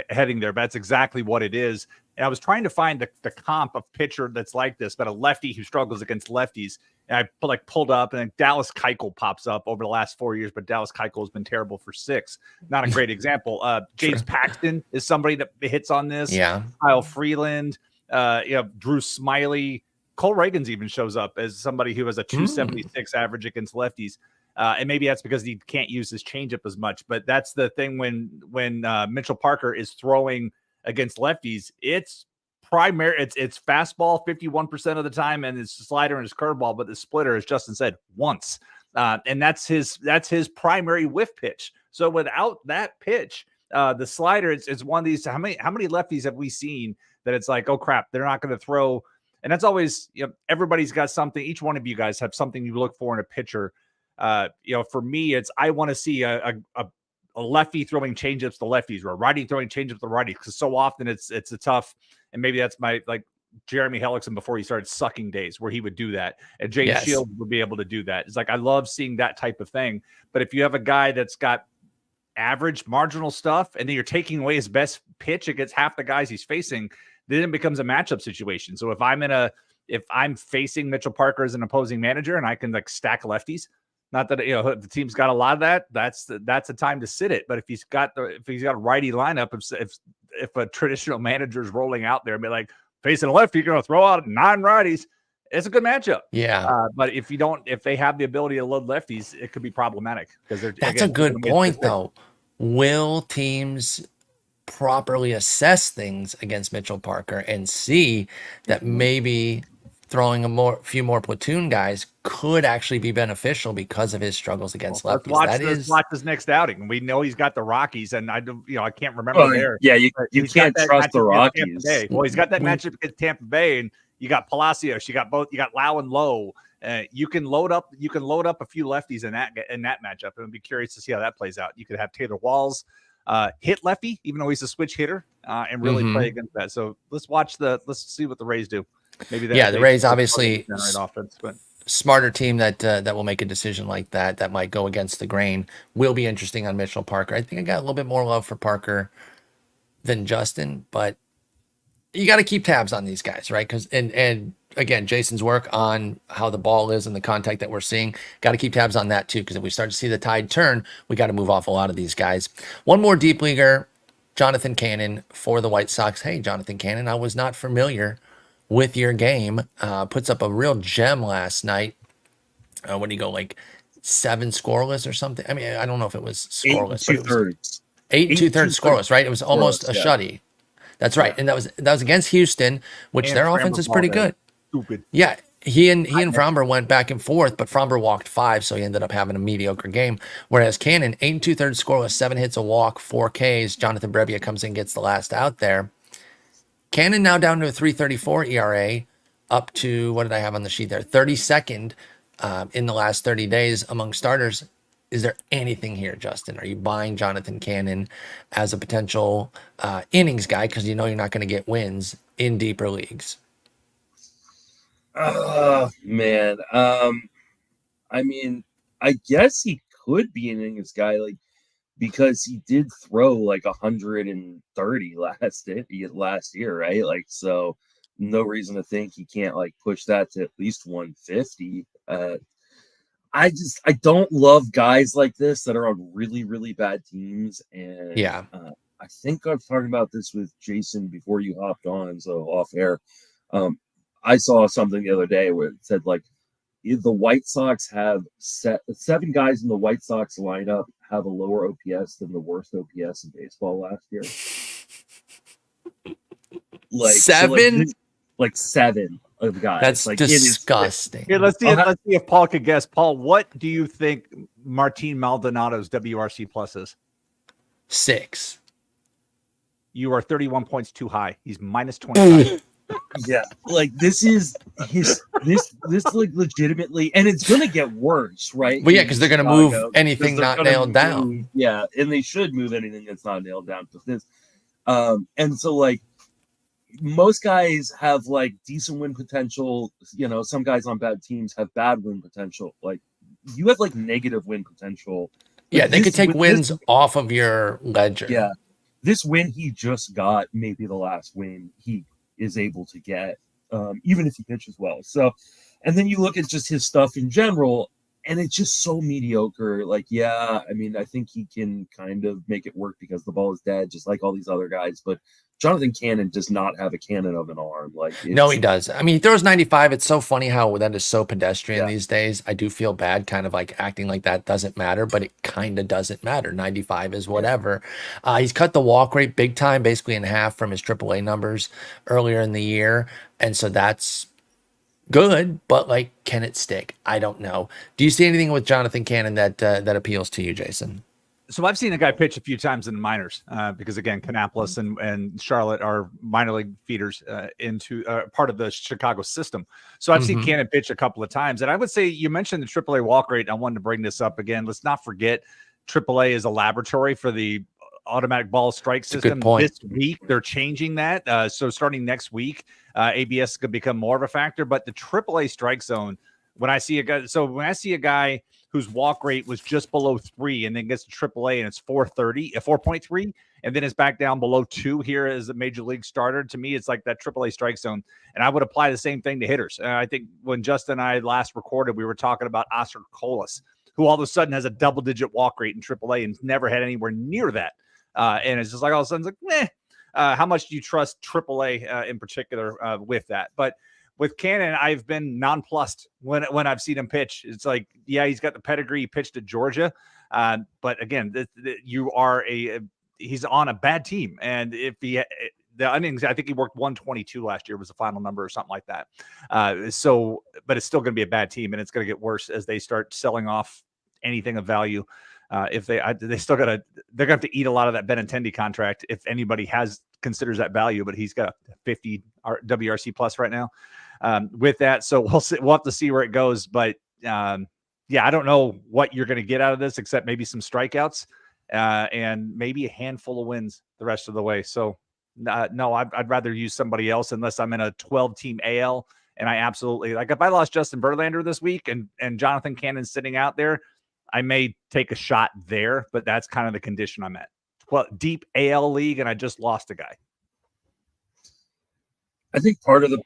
heading there. But that's exactly what it is. And I was trying to find the comp of pitcher that's like this, but a lefty who struggles against lefties. And I pulled up, and then Dallas Keuchel pops up over the last 4 years, but Dallas Keuchel has been terrible for 6. Not a great example. James Paxton is somebody that hits on this. Yeah. Kyle Freeland. Drew Smiley, Cole Reagans even shows up as somebody who has a 276 average against lefties. And maybe that's because he can't use his changeup as much, but that's the thing when Mitchell Parker is throwing against lefties, it's primary. It's fastball 51% of the time, and it's slider and his curveball. But the splitter, as Justin said, once, and that's his primary whiff pitch. So without that pitch, the slider is one of these. How many lefties have we seen that it's like, oh crap, they're not going to throw? And that's always, everybody's got something. Each one of you guys have something you look for in a pitcher. For me, it's I want to see a lefty throwing changeups to lefties or a righty throwing changeups to righties, because so often it's a tough, and maybe that's my Jeremy Hellickson before he started sucking days where he would do that, and Jay Shields would be able to do that. It's like I love seeing that type of thing. But if you have a guy that's got average marginal stuff and then you're taking away his best pitch against half the guys he's facing, then it becomes a matchup situation. So if I'm facing Mitchell Parker as an opposing manager and I can stack lefties, not that the team's got a lot of that, that's a time to sit it. But if he's got a righty lineup, if a traditional manager is rolling out there and be like, facing a lefty, you're going to throw out 9 righties, it's a good matchup. Yeah. But if they have the ability to load lefties, it could be problematic because that's a good point though. Will teams properly assess things against Mitchell Parker and see that maybe throwing a few more platoon guys could actually be beneficial because of his struggles against lefties? Let's watch his next outing. We know he's got the Rockies, and I can't remember there. Yeah, you can't trust the Rockies. Well, he's got that matchup against Tampa Bay, and you got Palacios, you got Lau and Lowe. You can load up a few lefties in that matchup, and I'd be curious to see how that plays out. You could have Taylor Walls hit lefty, even though he's a switch hitter, and really play against that. So let's see what the Rays do. Maybe the Rays obviously offense, but smarter team that will make a decision like that might go against the grain. Will be interesting on Mitchell Parker. I think I got a little bit more love for Parker than Justin, but you got to keep tabs on these guys, right? Because and again, Jason's work on how the ball is and the contact that we're seeing, got to keep tabs on that too. Because if we start to see the tide turn, we got to move off a lot of these guys. One more deep leaguer, Jonathan Cannon for the White Sox. Hey, Jonathan Cannon, I was not familiar with your game. Puts up a real gem last night. What do you go, 7 scoreless or something? I mean, I don't know if it was scoreless. 8 2/3. 8 2/3 scoreless, right? It was almost a shutty. That's right, and that was against Houston, which and their offense is pretty good. Stupid. Yeah, he and Fromber went back and forth, but Fromber walked 5, so he ended up having a mediocre game. Whereas Cannon, 8 2/3 scoreless, 7 hits, a walk, 4 Ks. Jonathan Brebbia comes in, gets the last out there. Cannon now down to a 3.34 ERA, up to, what did I have on the sheet there? 32nd in the last 30 days among starters. Is there anything here, Justin? Are you buying Jonathan Cannon as a potential innings guy because you know you're not going to get wins in deeper leagues? Oh, man. I mean, I guess he could be an innings guy, because he did throw 130 last year, right? So no reason to think he can't push that to at least 150. I don't love guys like this that are on really, really bad teams. And yeah, I think I've talked about this with Jason before you hopped on, so off air. I saw something the other day where it said the White Sox have 7 guys in the White Sox lineup have a lower OPS than the worst OPS in baseball last year. 7? 7 of guys. That's disgusting. Here, let's see if Paul could guess. Paul, what do you think Martin Maldonado's WRC plus is? 6. You are 31 points too high. He's minus 25. Yeah, this is this legitimately, and it's gonna get worse, right? Well, yeah, because they're gonna move anything not nailed down. Yeah, and they should move anything that's not nailed down to this. And so most guys have decent win potential. Some guys on bad teams have bad win potential. You have negative win potential. Yeah, they could take wins off of your ledger. Yeah, this win he just got, maybe the last win he is able to get, even if he pitches well. So, and then you look at just his stuff in general. and it's just so mediocre. Like, yeah, I mean, I think he can kind of make it work because the ball is dead, just like all these other guys. But Jonathan Cannon does not have a cannon of an arm. Like, No, he does. I mean, he throws 95. It's so funny how that is so pedestrian Yeah. these days. I do feel bad kind of like acting like that doesn't matter, but it kind of doesn't matter. 95 is whatever. He's cut the walk rate big time, basically in half from his AAA numbers earlier in the year. And so that's good, but like, can it stick? I don't know. Do you see anything with Jonathan Cannon that appeals to you, Jason? So I've seen a guy pitch a few times in the minors because, again, Kannapolis and Charlotte are minor league feeders into part of the Chicago system. So I've seen Cannon pitch a couple of times. And I would say you mentioned the AAA walk rate. I wanted to bring this up again. Let's not forget AAA is a laboratory for the automatic ball strike system. This week, they're changing that. So starting next week, ABS is going to become more of a factor. But the AAA strike zone, when I see a guy whose walk rate was just below 3 and then gets to AAA and it's 4.3, and then it's back down below 2 here as a major league starter. To me, it's like that AAA strike zone. And I would apply the same thing to hitters. I think when Justin and I last recorded, we were talking about Oscar Colas, who all of a sudden has a double-digit walk rate in AAA and never had anywhere near that. And it's just like all of a sudden, it's like, how much do you trust AAA in particular with that? But with Cannon, I've been nonplussed when I've seen him pitch. It's like, yeah, he's got the pedigree. He pitched at Georgia, but again, he's on a bad team. And if the innings, I think he worked 122 last year was the final number or something like that. But it's still going to be a bad team, and it's going to get worse as they start selling off anything of value. If they're gonna have to eat a lot of that Benintendi contract if anybody considers that value, but he's got a 50 WRC plus right now with that. So we'll have to see where it goes. But I don't know what you're going to get out of this except maybe some strikeouts and maybe a handful of wins the rest of the way. So no, I'd rather use somebody else unless I'm in a 12-team AL. And I absolutely, like, if I lost Justin Verlander this week and Jonathan Cannon's sitting out there, I may take a shot there, but that's kind of the condition I'm at. Well, deep AL league, and I just lost a guy. I think part of the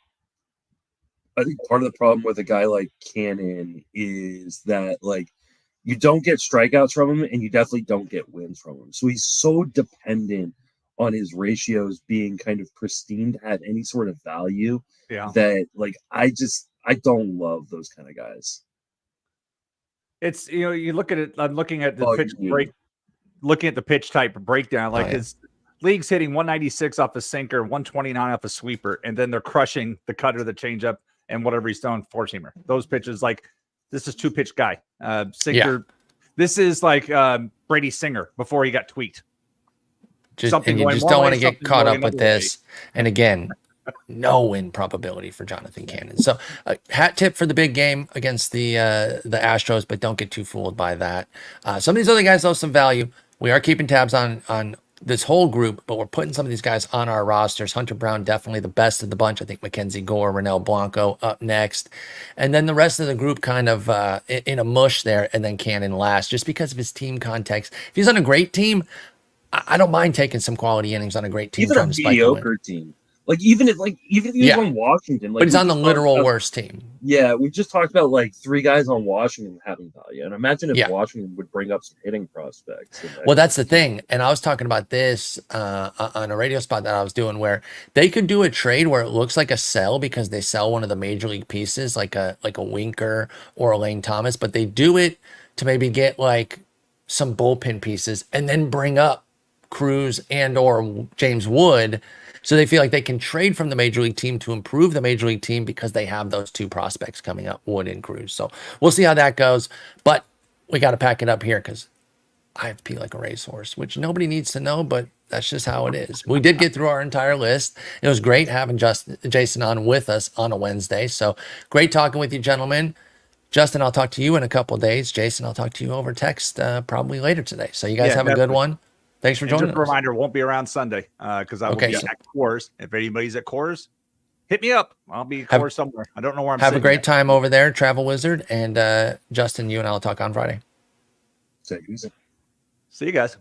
problem with a guy like Cannon is that, like, you don't get strikeouts from him, and you definitely don't get wins from him. So he's so dependent on his ratios being kind of pristine to have any sort of value that, like, I don't love those kind of guys. It's, you look at it. I'm looking at the pitch break, looking at the pitch type breakdown. Like his league's hitting 196 off a sinker, 129 off a sweeper, and then they're crushing the cutter, the changeup, and whatever he's throwing, four-seamer. Those pitches, like, this is two-pitch guy. Sinker. Yeah. This is like Brady Singer before he got tweaked. You just don't want to get caught up with this. And again, no win probability for Jonathan Cannon. So hat tip for the big game against the Astros, but don't get too fooled by that. Some of these other guys, though, some value. We are keeping tabs on this whole group, but we're putting some of these guys on our rosters. Hunter Brown, definitely the best of the bunch. I think MacKenzie Gore, Ronel Blanco up next. And then the rest of the group kind of in a mush there, and then Cannon last, just because of his team context. If he's on a great team, I don't mind taking some quality innings on a great team. Even a mediocre team. Like, even if he's on Washington, like, but he's on the literal worst team. Yeah, we just talked about like 3 guys on Washington having value, and imagine if Washington would bring up some hitting prospects. Well, that's the thing, and I was talking about this on a radio spot that I was doing, where they could do a trade where it looks like a sell because they sell one of the major league pieces, like a Winker or a Lane Thomas, but they do it to maybe get like some bullpen pieces and then bring up Cruz and or James Wood. So they feel like they can trade from the major league team to improve the major league team because they have those 2 prospects coming up, Wood and Cruz. So we'll see how that goes. But we got to pack it up here because I have to pee like a racehorse, which nobody needs to know, but that's just how it is. We did get through our entire list. It was great having Jason on with us on a Wednesday. So great talking with you, gentlemen. Justin, I'll talk to you in a couple of days. Jason, I'll talk to you over text probably later today. So you guys have a good one. Thanks for joining us. Just a reminder, won't be around Sunday because I will be at Coors. If anybody's at Coors, hit me up. I'll be at Coors somewhere. I don't know where I'm Have a great time over there, Travel Wizard. And Justin, you and I will talk on Friday. Take it easy. See you guys.